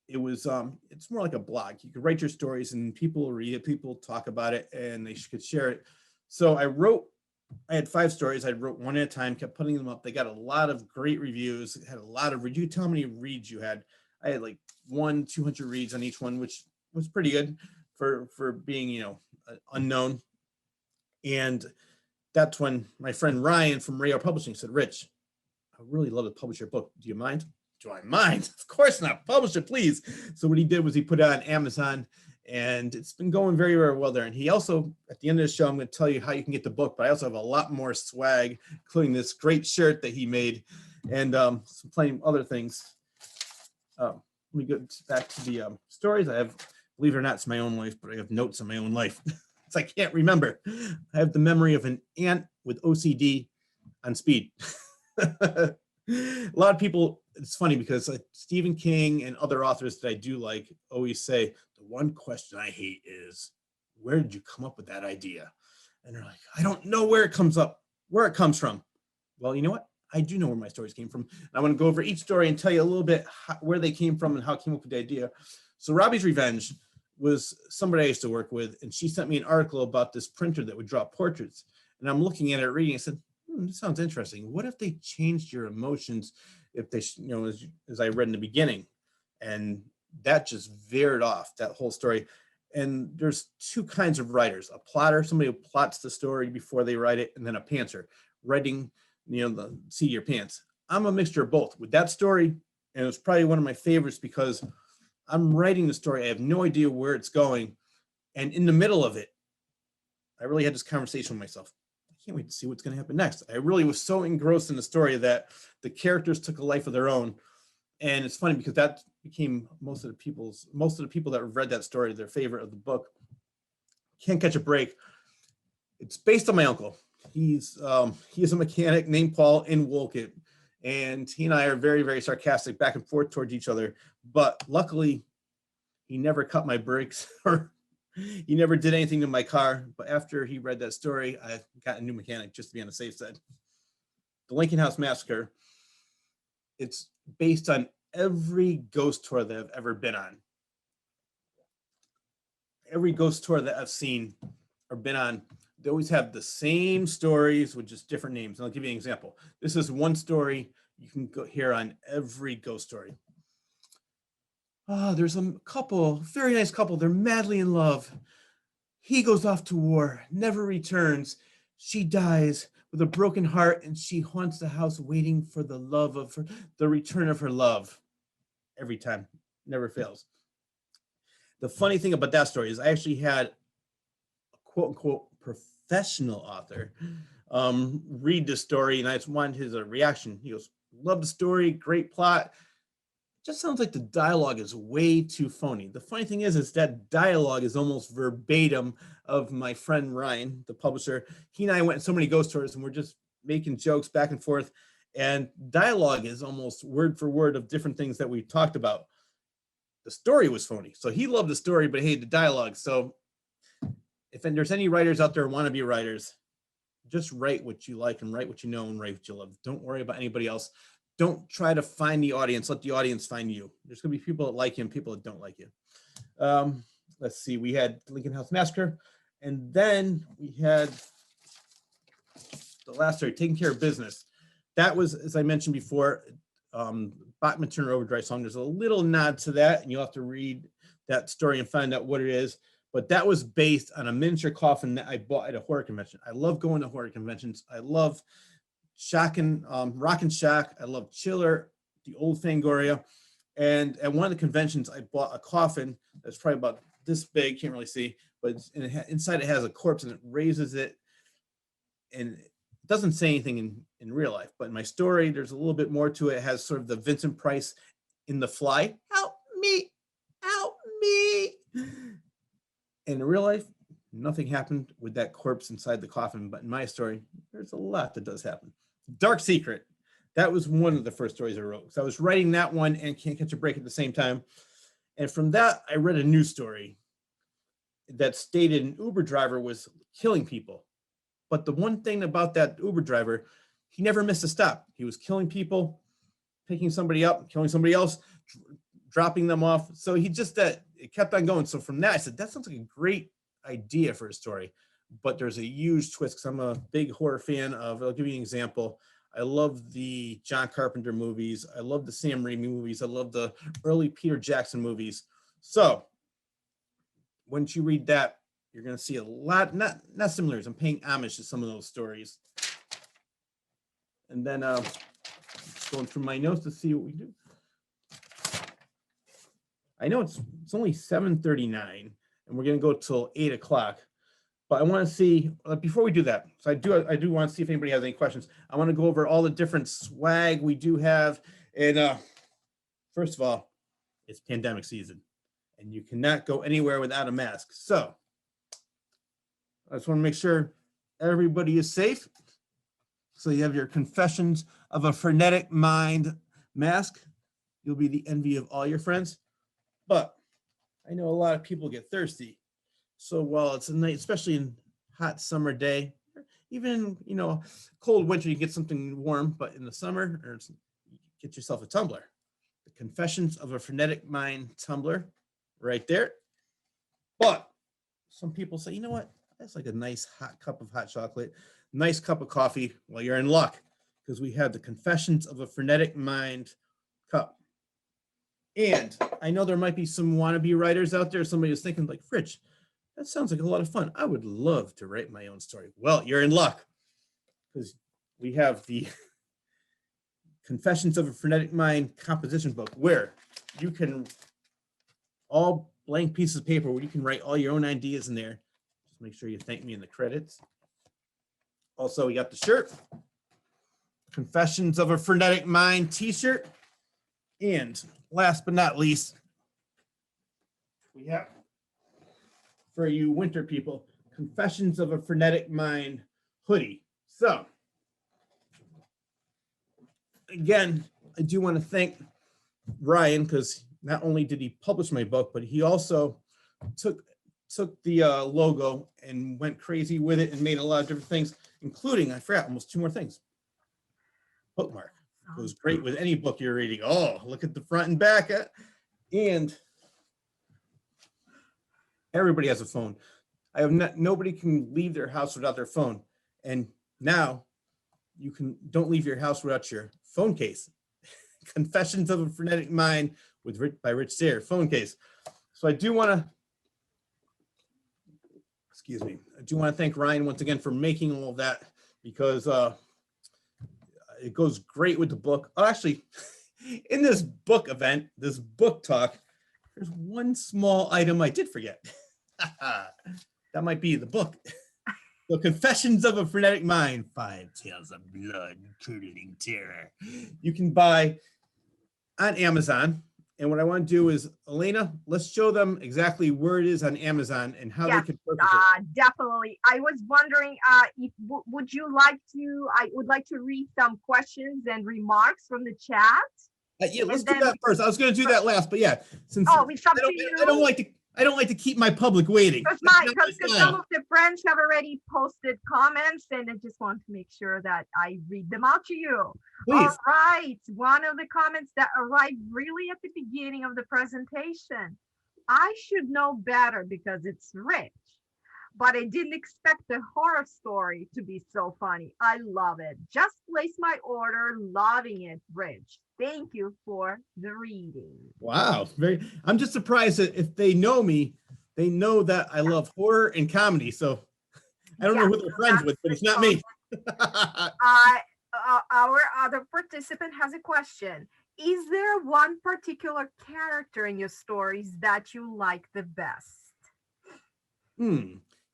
it was it's more like a blog. You could write your stories and people read it, people talk about it, and they could share it. So I had 5 stories. I wrote one at a time, kept putting them up. They got a lot of great reviews. It had a lot of reviews. Tell how many reads you had. I had like 200 reads on each one, which was pretty good for being, unknown. And that's when my friend Ryan from Radio Publishing said, Rich, I really love to publish your book. Do you mind? Do I mind? Of course not. Publish it, please. So what he did was he put it on Amazon, and it's been going very, very well there. And he also, at the end of the show, I'm going to tell you how you can get the book, but I also have a lot more swag, including this great shirt that he made and some plenty other things. Let me go back to the stories. I have, believe it or not, it's my own life, but I have notes on my own life. I can't remember. I have the memory of an ant with OCD on speed. A lot of people, it's funny because Stephen King and other authors that I do like always say, the one question I hate is, where did you come up with that idea? And they're like, I don't know where it comes from. Well, you know what? I do know where my stories came from. And I want to go over each story and tell you a little bit where they came from and how I came up with the idea. So Robbie's Revenge was somebody I used to work with, and she sent me an article about this printer that would draw portraits. And I'm looking at it, reading, I said, this sounds interesting. What if they changed your emotions if they, as I read in the beginning? And that just veered off that whole story. And there's 2 kinds of writers: a plotter, somebody who plots the story before they write it, and then a pantser, writing, the seat of your pants. I'm a mixture of both with that story. And it was probably one of my favorites because I'm writing the story. I have no idea where it's going. And in the middle of it, I really had this conversation with myself. I can't wait to see what's going to happen next. I really was so engrossed in the story that the characters took a life of their own. And it's funny because that became most of the people that read that story, their favorite of the book. Can't Catch a Break. It's based on my uncle. He is a mechanic named Paul in Wolcott. And he and I are very, very sarcastic back and forth towards each other. But luckily, he never cut my brakes or he never did anything to my car. But after he read that story, I got a new mechanic just to be on the safe side. The Lincoln House Massacre. It's based on every ghost tour that I've ever been on. every ghost tour that I've seen or been on, they always have the same stories with just different names. And I'll give you an example. This is one story you can go hear on every ghost story. There's a couple, very nice couple. They're madly in love. He goes off to war, never returns. She dies with a broken heart, and she haunts the house waiting for the love of her, the return of her love. Every time, never fails. The funny thing about that story is I actually had a quote unquote professional author read the story, and I just wanted his reaction. He goes, "Love the story, great plot. Just sounds like the dialogue is way too phony." The funny thing is that dialogue is almost verbatim of my friend Ryan, the publisher. He and I went on so many ghost tours, and we're just making jokes back and forth. And dialogue is almost word for word of different things that we talked about. The story was phony. So he loved the story, but hated the dialogue. So if there's any writers out there who want to be writers, just write what you like and write what you know and write what you love. Don't worry about anybody else. Don't try to find the audience. Let the audience find you. There's going to be people that like you and people that don't like you. Let's see. We had Lincoln House Massacre. And then we had the last story, Taking Care of Business. That was, as I mentioned before, Bachman Turner Overdrive song. There's a little nod to that, and you'll have to read that story and find out what it is. But that was based on a miniature coffin that I bought at a horror convention. I love going to horror conventions. I love Rock and Shock. I love Chiller, the old Fangoria. And at one of the conventions, I bought a coffin that's probably about this big, can't really see, but inside it has a corpse, and it raises it. And it doesn't say anything in real life, but in my story, there's a little bit more to it. It has sort of the Vincent Price in The Fly. Help me, help me. In real life, nothing happened with that corpse inside the coffin, but in my story, there's a lot that does happen. Dark Secret. That was one of the first stories I wrote. So I was writing that one and Can't Catch a Break at the same time. And from that, I read a news story that stated an Uber driver was killing people. But the one thing about that Uber driver, he never missed a stop. He was killing people, picking somebody up, killing somebody else, dropping them off. So he just, it kept on going. So from that, I said, that sounds like a great idea for a story. But there's a huge twist, because I'm a big horror fan of, I'll give you an example. I love the John Carpenter movies. I love the Sam Raimi movies. I love the early Peter Jackson movies. So once you read that, you're going to see a lot, not similarities. I'm paying homage to some of those stories. And then going through my notes to see what we do. I know it's only 7:39, and we're going to go till 8 o'clock. But I want to see, before we do that, so I do want to see if anybody has any questions. I want to go over all the different swag we do have. And first of all, it's pandemic season, and you cannot go anywhere without a mask. So I just want to make sure everybody is safe. So you have your Confessions of a Frenetic Mind mask. You'll be the envy of all your friends. But I know a lot of people get thirsty. So while it's a night, especially in hot summer day, even, cold winter, you get something warm, but in the summer, get yourself a tumbler. The Confessions of a Frenetic Mind tumbler right there. But some people say, you know what? That's like a nice hot cup of hot chocolate, nice cup of coffee. Well, you're in luck, because we have the Confessions of a Frenetic Mind cup. And I know there might be some wannabe writers out there. Somebody is thinking like, Rich, that sounds like a lot of fun. I would love to write my own story. Well, you're in luck, because we have the Confessions of a Frenetic Mind composition book, where you can, all blank pieces of paper, where you can write all your own ideas in there. Just make sure you thank me in the credits. Also, we got the shirt, Confessions of a Frenetic Mind t-shirt. And last but not least, we have, for you winter people, Confessions of a Frenetic Mind hoodie. So again, I do want to thank Ryan, because not only did he publish my book, but he also took the logo and went crazy with it and made a lot of different things, including, I forgot, almost 2 more things. Bookmark. It was great with any book you're reading. Oh, look at the front and back. And Everybody has a phone. I have not, nobody can leave their house without their phone. And now you don't leave your house without your phone case. Confessions of a Frenetic Mind by Rich Cyr, phone case. So I do want to, excuse me, I do want to thank Ryan once again for making all of that, because it goes great with the book. Oh, actually, in this book event, this book talk, there's one small item I did forget. That might be the book. The Confessions of a Frenetic Mind, 5 Tales of Blood, Curdling Terror. You can buy on Amazon. And what I want to do is, Elena, let's show them exactly where it is on Amazon and how they can purchase it. Definitely. I was wondering, if would you like to? I would like to read some questions and remarks from the chat. Yeah, let's do that first. I was going to do that last, but yeah, since it's up to you. I don't like to keep my public waiting. Because some of the friends have already posted comments, and I just want to make sure that I read them out to you. Please. All right. One of the comments that arrived really at the beginning of the presentation. I should know better because it's Rich, but I didn't expect the horror story to be so funny. I love it. Just placed my order. Loving it, Rich. Thank you for the reading. Wow. I'm just surprised that if they know me, they know that I love horror and comedy. So I don't know who they're friends with, but it's not me. Our other participant has a question. Is there one particular character in your stories that you like the best?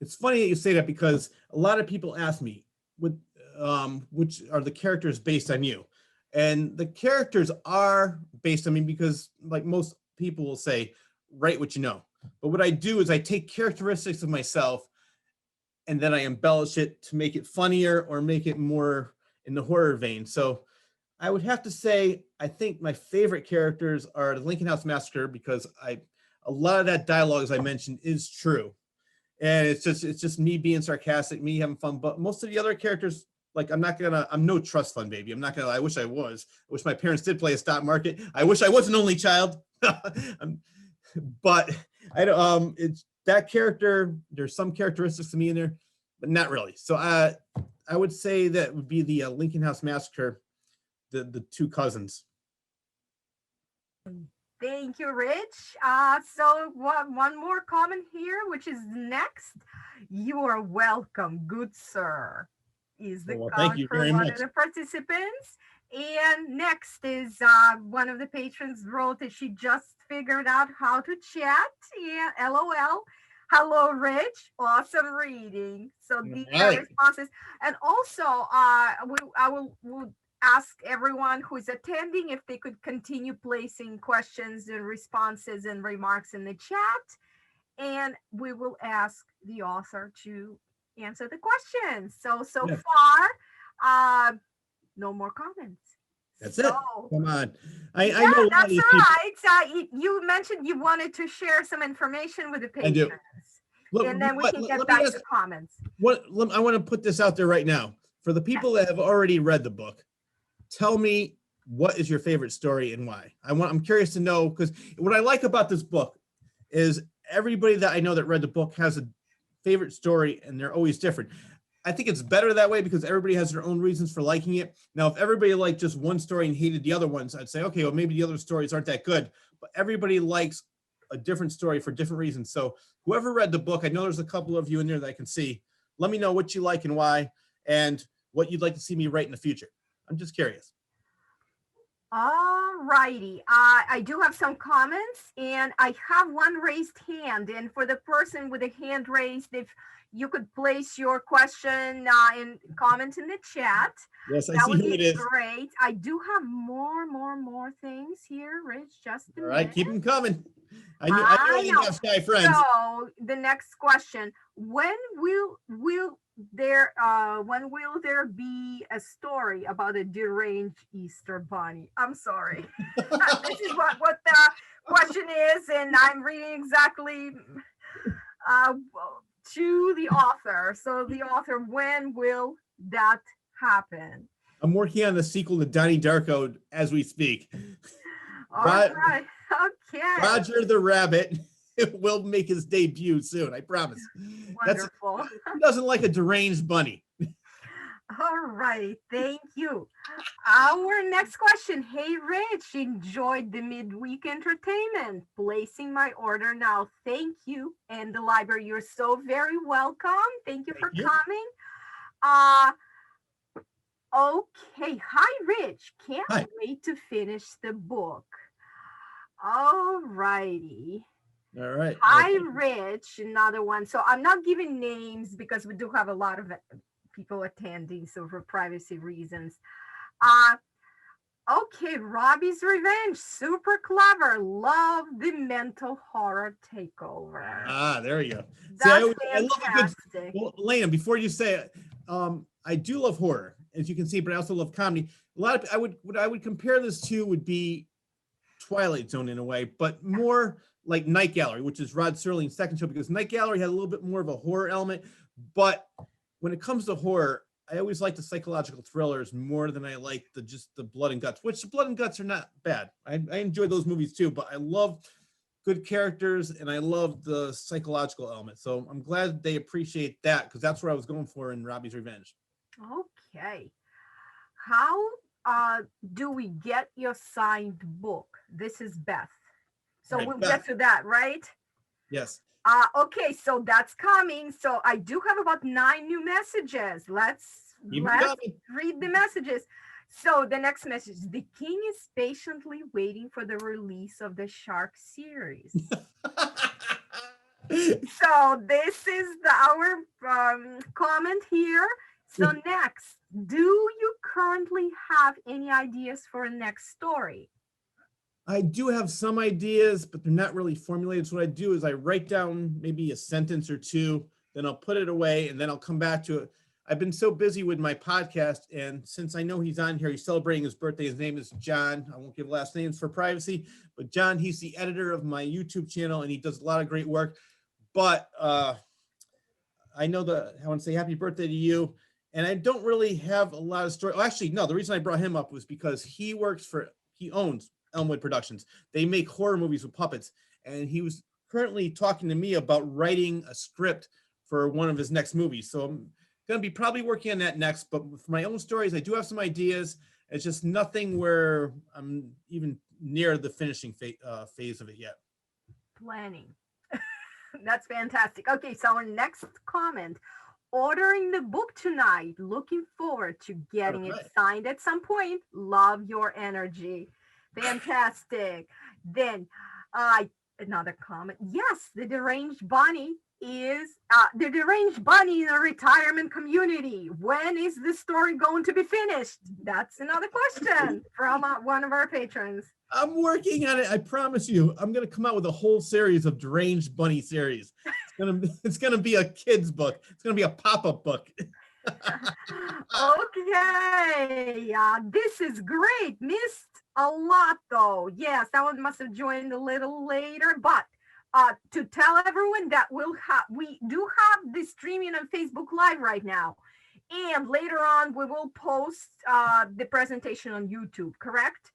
It's funny that you say that, because a lot of people ask me, which are the characters based on you? And the characters are based on me because, like most people will say, write what you know. But what I do is I take characteristics of myself and then I embellish it to make it funnier or make it more in the horror vein. So I would have to say, I think my favorite characters are the Lincoln House Massacre, because a lot of that dialogue, as I mentioned, is true. And it's just me being sarcastic, me having fun. But most of the other characters, like, I'm no trust fund baby. I'm not gonna, I wish I was. I wish my parents did play a stock market. I wish I was an only child. But I don't, it's that character, there's some characteristics to me in there, but not really. So I would say that would be the Lincoln House Massacre, the two cousins. Thank you, Rich. So one more comment here, which is next. You are welcome, good sir. Is the comment for one of the participants. And next is one of the patrons wrote that she just figured out how to chat. Yeah, LOL. Hello, Rich. Awesome reading. So these are responses. And also, I will ask everyone who is attending if they could continue placing questions and responses and remarks in the chat. And we will ask the author to answer the questions. So far, no more comments. That's it. Come on. I know that's right. You mentioned you wanted to share some information with the patrons. And then we can get back to comments. I want to put this out there right now. For the people that have already read the book, tell me, what is your favorite story and why? I'm curious to know, because what I like about this book is everybody that I know that read the book has a favorite story, and they're always different. I think it's better that way because everybody has their own reasons for liking it. Now, if everybody liked just one story and hated the other ones, I'd say, okay, well, maybe the other stories aren't that good. But everybody likes a different story for different reasons. So whoever read the book, I know there's a couple of you in there that I can see. Let me know what you like and why, and what you'd like to see me write in the future. I'm just curious. All righty. I do have some comments, and I have one raised hand. And for the person with a hand raised, if you could place your question and comment in the chat. Yes, I see who it is. Great. I do have more things here, Rich. Just a minute. Keep them coming. I know you have shy friends. So the next question: when will there be a story about a deranged Easter bunny? I'm sorry. This is what the question is, and I'm reading exactly to the author. So the author, when will that happen? I'm working on the sequel to Donnie Darko as we speak. All right. Okay. Roger the Rabbit will make his debut soon. I promise. Wonderful. Who doesn't like a deranged bunny? All right, thank you. Our next question. Hey, Rich, enjoyed the midweek entertainment. Placing my order now. Thank you. And the library, you're so very welcome. Thank you for coming. Okay. Hi, Rich. Can't wait to finish the book. All righty. All right. Hi, Rich. Another one. So I'm not giving names because we do have a lot of people attending, so for privacy reasons. Okay, Robbie's Revenge, super clever. Love the mental horror takeover. There we go. That's See, I love a fantastic. well, Elena, before you say it, I do love horror, as you can see, but I also love comedy. A lot of what I would compare this to would be Twilight Zone in a way, but more like Night Gallery, which is Rod Serling's second show, because Night Gallery had a little bit more of a horror element, but when it comes to horror, I always like the psychological thrillers more than I like just the blood and guts, which the blood and guts are not bad. I enjoy those movies too, but I love good characters and I love the psychological element. So I'm glad they appreciate that, because that's where I was going for in Robbie's Revenge. Okay. How do we get your signed book? This is Beth. So Right, we'll Beth. get to that, right? Yes. Okay, so that's coming. So I do have about 9 new messages. Let's read the messages. So the next message: the king is patiently waiting for the release of the Shark series. So this is our comment here. So next, do you currently have any ideas for a next story? I do have some ideas, but they're not really formulated. So what I do is I write down maybe a sentence or two, then I'll put it away, and then I'll come back to it. I've been so busy with my podcast, and since I know he's on here, he's celebrating his birthday. His name is John. I won't give last names for privacy, but John, he's the editor of my YouTube channel, and he does a lot of great work. But I know that I want to say happy birthday to you. And I don't really have a lot of story. Oh, actually, no, the reason I brought him up was because he owns Elmwood Productions. They make horror movies with puppets. And he was currently talking to me about writing a script for one of his next movies. So I'm going to be probably working on that next. But for my own stories, I do have some ideas. It's just nothing where I'm even near the finishing phase of it yet. Planning. That's fantastic. Okay, so our next comment. Ordering the book tonight. Looking forward to getting it signed at some point. Love your energy. Fantastic. Then another comment. Yes, the deranged bunny is the deranged bunny in a retirement community. When is the story going to be finished? That's another question from one of our patrons. I'm working on it. I promise you. I'm going to come out with a whole series of deranged bunny series. It's gonna be a kid's book. It's gonna be a pop-up book. Okay, this is great. Missed a lot though. Yes, that one must have joined a little later, but to tell everyone that we do have the streaming on Facebook Live right now, and later on we will post the presentation on YouTube. Correct?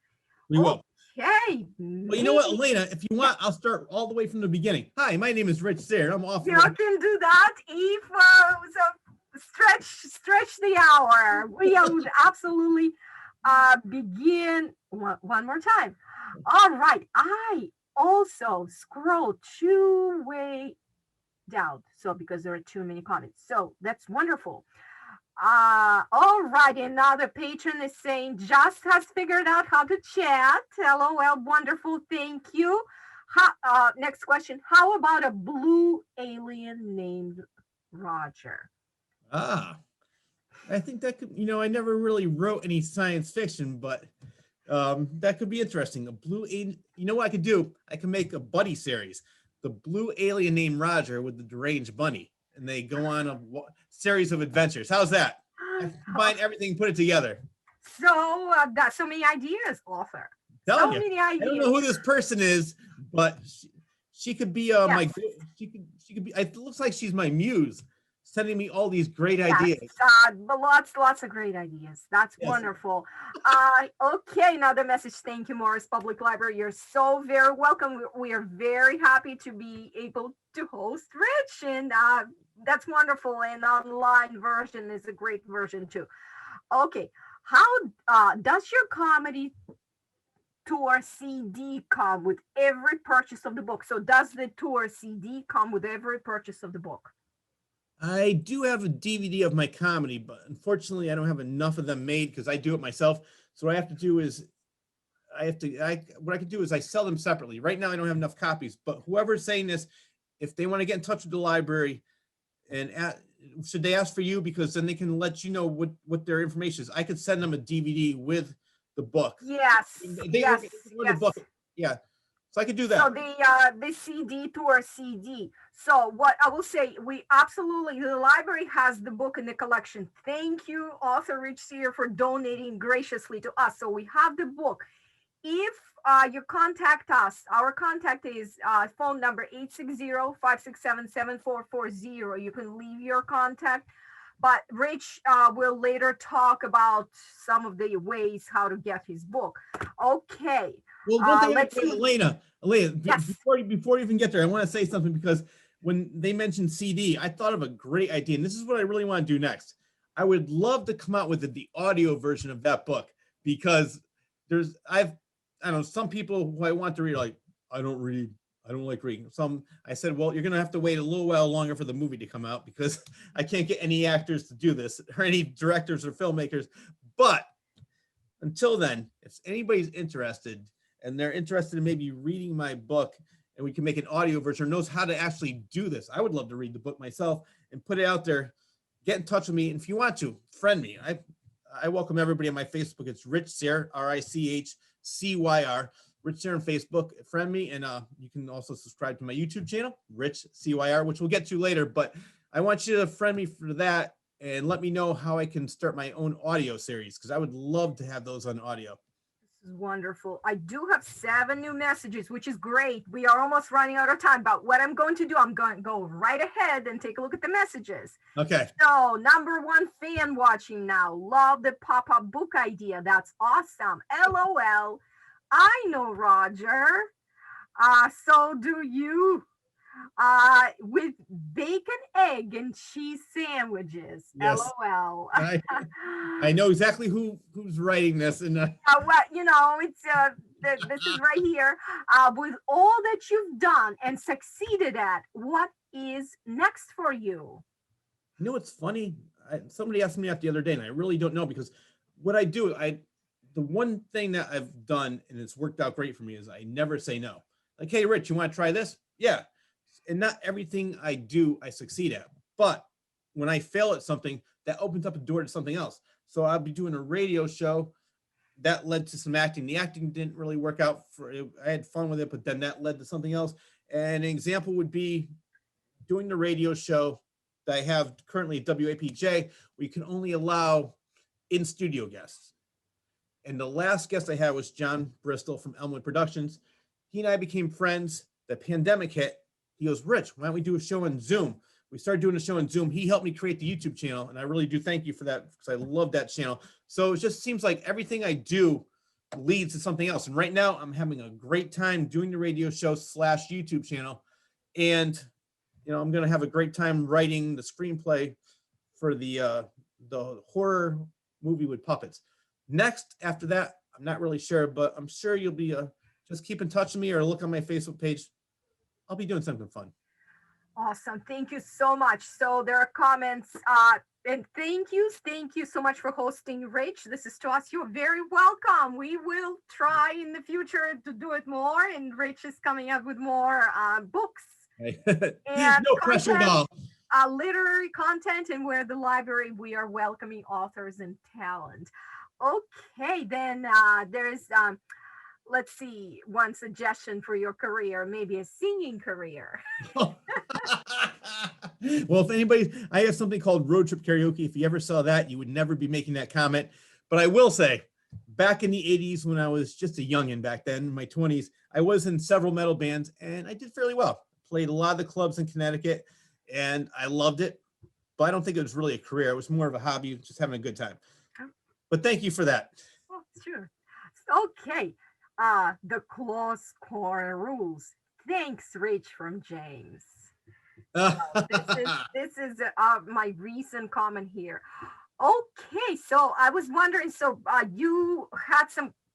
We will. Okay. Well, you know what, Elena, if you want, I'll start all the way from the beginning. Hi, my name is Rich Cyr. I'm off. You can do that if so stretch the hour. We would absolutely begin one more time. All right. I also scrolled 2 way down. So because there are too many comments. So that's wonderful. All right, another patron is saying just has figured out how to chat. LOL, wonderful, thank you. Next question, how about a blue alien named Roger? I think that could, I never really wrote any science fiction, but that could be interesting. A blue alien, you know what I could do? I can make a buddy series, the blue alien named Roger with the deranged bunny. And they go on a series of adventures. How's that? I combine everything, put it together. So that's so many ideas, author. Many ideas. I don't know who this person is, but she could be my. She could be. It looks like she's my muse. sending me all these great Yes, ideas. but lots of great ideas. That's Yes. wonderful. Okay, another message. Thank you, Morris Public Library. You're so very welcome. We are very happy to be able to host Rich, and that's wonderful. And online version is a great version too. Okay, how does your comedy tour CD come with every purchase of the book? So does the tour CD come with every purchase of the book? I do have a DVD of my comedy, but unfortunately I don't have enough of them made because I do it myself. So what I have to do is what I can do is I sell them separately. Right now I don't have enough copies, but whoever's saying this, if they want to get in touch with the library and should they ask for you, because then they can let you know what their information is. I could send them a DVD with the book. Yes, yes, The book. Yeah. So I could do that. So the CD tour CD. So what I will say, we absolutely, the library has the book in the collection. Thank you, author Rich Cyr, for donating graciously to us. So we have the book. If you contact us, our contact is phone number 860-567-7440. You can leave your contact. But Rich will later talk about some of the ways how to get his book. Okay. Well, one thing Elena, yes. before you even get there, I want to say something, because when they mentioned CD, I thought of a great idea, and this is what I really want to do next. I would love to come out with the audio version of that book, because I don't know, some people who I want to read are like, I don't like reading. I said, well, you're going to have to wait a little while longer for the movie to come out, because I can't get any actors to do this, or any directors or filmmakers. But until then, if anybody's interested and they're interested in maybe reading my book, and we can make an audio version, or knows how to actually do this, I would love to read the book myself and put it out there. Get in touch with me. And if you want to, friend me. I welcome everybody on my Facebook. It's Rich Cyr, RICHCYR. Rich Cyr on Facebook. Friend me, and you can also subscribe to my YouTube channel, Rich CYR, which we'll get to later. But I want you to friend me for that, and let me know how I can start my own audio series, because I would love to have those on audio. This is wonderful. I do have 7 new messages, which is great. We are almost running out of time, but what I'm going to do, I'm going to go right ahead and take a look at the messages. Okay. So, number 1 fan watching now. Love the pop-up book idea. That's awesome. LOL. I know, Roger. So do you. With bacon, egg, and cheese sandwiches. Yes. LOL. I know exactly who's writing this, and well, it's this is right here. With all that you've done and succeeded at, what is next for you? You know what's funny? Somebody asked me that the other day, and I really don't know, because what I do, the one thing that I've done, and it's worked out great for me, is I never say no. Like, hey, Rich, you want to try this? Yeah. And not everything I do, I succeed at. But when I fail at something, that opens up a door to something else. So I'll be doing a radio show that led to some acting. The acting didn't really work out I had fun with it, but then that led to something else. And an example would be doing the radio show that I have currently at WAPJ, where you can only allow in-studio guests. And the last guest I had was John Bristol from Elmwood Productions. He and I became friends. The pandemic hit. He goes, Rich, why don't we do a show on Zoom? We started doing a show on Zoom. He helped me create the YouTube channel, and I really do thank you for that, because I love that channel. So it just seems like everything I do leads to something else. And right now I'm having a great time doing the radio show / YouTube channel. And, I'm going to have a great time writing the screenplay for the horror movie with puppets. Next, after that, I'm not really sure, but I'm sure you'll be just keep in touch with me or look on my Facebook page. I'll be doing something fun. Awesome. Thank you so much. So there are comments, and thank you so much for hosting, Rich. This is to us. You're very welcome. We will try in the future to do it more, and Rich is coming up with more books. And no pressure at all. Literary content, and where the library, we are welcoming authors and talent. Okay, then there's let's see, one suggestion for your career, maybe a singing career. Well, if anybody, I have something called Road Trip Karaoke. If you ever saw that, you would never be making that comment. But I will say, back in the 80s, when I was just a youngin' back then, in my 20s, I was in several metal bands, and I did fairly well. Played a lot of the clubs in Connecticut, and I loved it. but I don't think it was really a career. It was more of a hobby, just having a good time. But thank you for that. Oh, sure. Okay. The close corner rules. Thanks, Rich from James. So this is my recent comment here. Okay, so I was wondering, so you had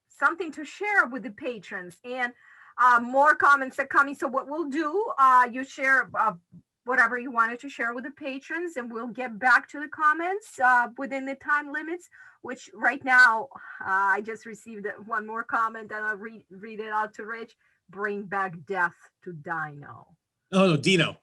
something to share with the patrons, and more comments are coming. So what we'll do, you share whatever you wanted to share with the patrons, and we'll get back to the comments within the time limits, which right now, I just received one more comment, and I'll read it out to Rich. Bring back death to Dino. Oh, no, Dino.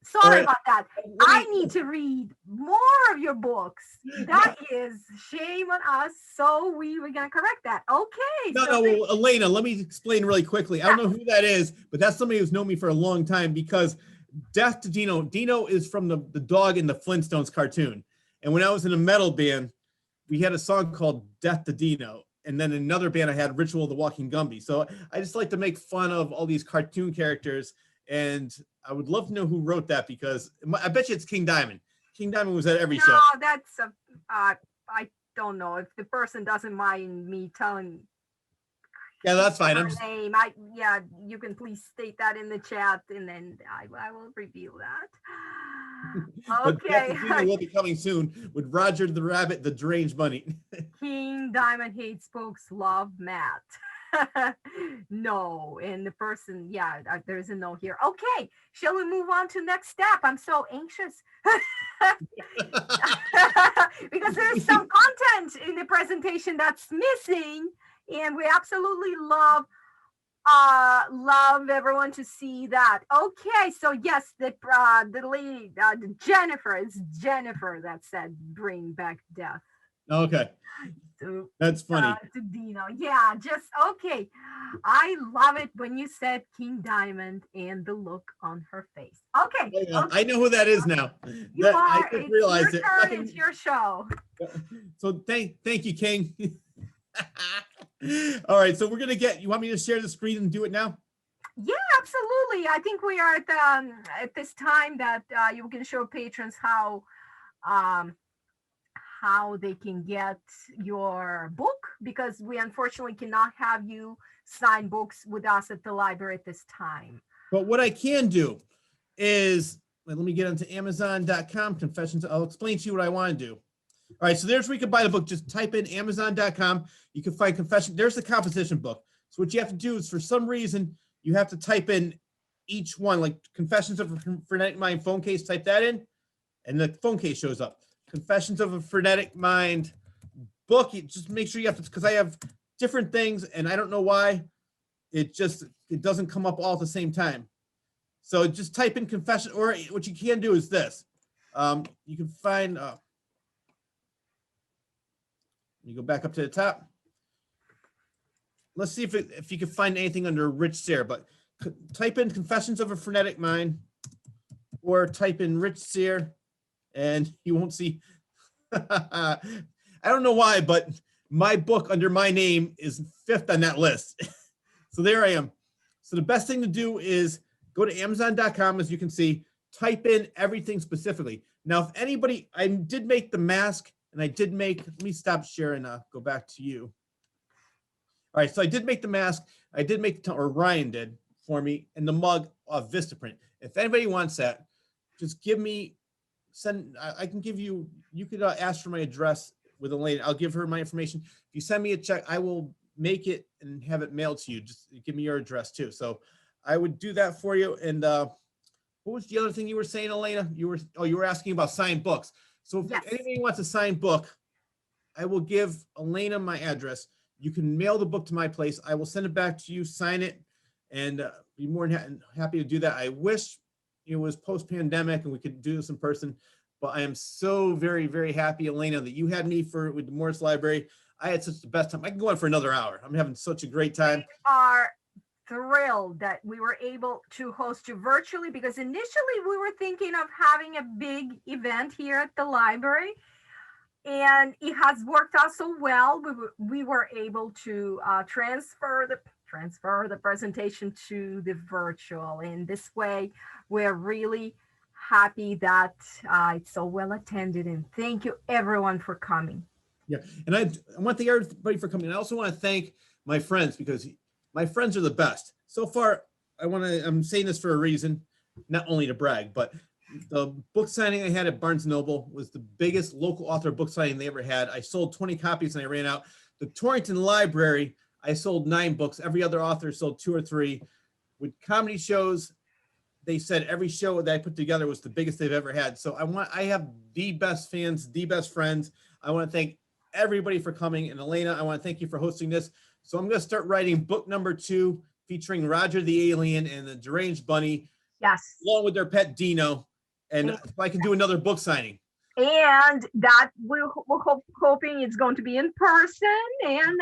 Sorry about that. I need to read more of your books. That is shame on us. So we were going to correct that. Okay. Well, Elena, let me explain really quickly. I don't know who that is, but that's somebody who's known me for a long time, because Death to Dino. Dino is from the dog in the Flintstones cartoon. And when I was in a metal band, we had a song called Death to Dino. And then another band I had, Ritual of the Walking Gumby. So I just like to make fun of all these cartoon characters. And I would love to know who wrote that, because I bet you it's King Diamond. King Diamond was at every show. No, that's I don't know if the person doesn't mind me telling. Yeah, that's fine. Name. You can please state that in the chat, and then I will reveal that. Okay. Will be coming soon with Roger the Rabbit, the Deranged Bunny. King Diamond hates folks love Matt. No, and the person, there's a no here. Okay, shall we move on to next step? I'm so anxious because there's some content in the presentation that's missing, and we absolutely love everyone to see that. Okay, so yes, the lady, Jennifer, it's Jennifer that said bring back death. Okay. That's funny. To Dino. Yeah, just okay. I love it when you said King Diamond and the look on her face. Okay. Oh, yeah. Okay. I know who that is now. I just realized it. It's your show. So thank you, King. All right, so you want me to share the screen and do it now? Yeah, absolutely. I think we are at this time that you can show patrons how they can get your book, because we unfortunately cannot have you sign books with us at the library at this time. But what I can do is, let me get onto Amazon.com, Confessions. I'll explain to you what I want to do. All right, so there's where you can buy the book. Just type in Amazon.com. You can find Confession. There's the composition book. So what you have to do is, for some reason, you have to type in each one, like Confessions of a Frenetic Mind phone case, type that in, and the phone case shows up. Confessions of a Frenetic Mind book. You just make sure you have to, because I have different things, and I don't know why it doesn't come up all at the same time. So just type in confession, or what you can do is this. You can find, you go back up to the top. Let's see if you can find anything under Rich Cyr, but type in Confessions of a Frenetic Mind, or type in Rich Cyr, and you won't see. I don't know why, but my book under my name is 5th on that list. So there I am. So the best thing to do is go to Amazon.com, as you can see, type in everything specifically. Now, if anybody, I did make the mask, and I did make, let me stop sharing, go back to you. All right, so I did make the mask. I did make, or Ryan did for me, and the mug of Vistaprint. If anybody wants that, just give me, I can give you, you could ask for my address with Elaine. I'll give her my information. If you send me a check, I will make it and have it mailed to you. Just give me your address too. So I would do that for you. And what was the other thing you were saying, Elena? You were asking about signed books. So if anybody wants a signed book, I will give Elena my address. You can mail the book to my place. I will send it back to you, sign it, and be more than happy to do that. I wish it was post-pandemic and we could do this in person, but I am so very, very happy, Elena, that you had me with the Morris Library. I had such the best time. I can go on for another hour. I'm having such a great time. We are thrilled that we were able to host you virtually, because initially we were thinking of having a big event here at the library, and it has worked out so well. We were able to transfer the presentation to the virtual. In this way, we're really happy that it's so well attended, and thank you everyone for coming. Yeah, and I want to thank everybody for coming. I also want to thank my friends, because my friends are the best. So far, I'm saying this for a reason, not only to brag, but the book signing I had at Barnes & Noble was the biggest local author book signing they ever had. I sold 20 copies and I ran out. The Torrington Library, I sold 9 books. Every other author sold 2 or 3. With comedy shows, they said every show that I put together was the biggest they've ever had. So I have the best fans, the best friends. I want to thank everybody for coming. And Elena, I want to thank you for hosting this. So I'm going to start writing book number 2, featuring Roger the Alien and the Deranged Bunny, Yes. along with their pet Dino. And if I can do another book signing. And that we're hoping it's going to be in person, and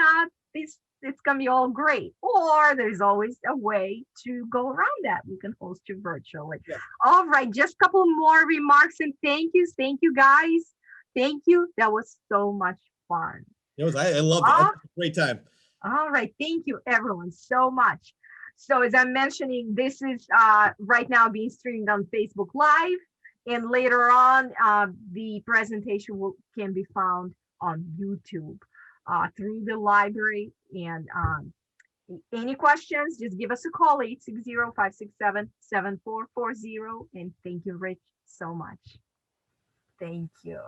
it's going to be all great. Or there's always a way to go around that. We can host you virtually. Yeah. All right, just a couple more remarks and thank you guys. Thank you. That was so much fun. It was. I loved it. I had a great time. All right, thank you everyone so much. So as I'm mentioning, this is right now being streamed on Facebook Live. And later on, the presentation can be found on YouTube through the library. And any questions, just give us a call, 860-567-7440. And thank you, Rich, so much. Thank you.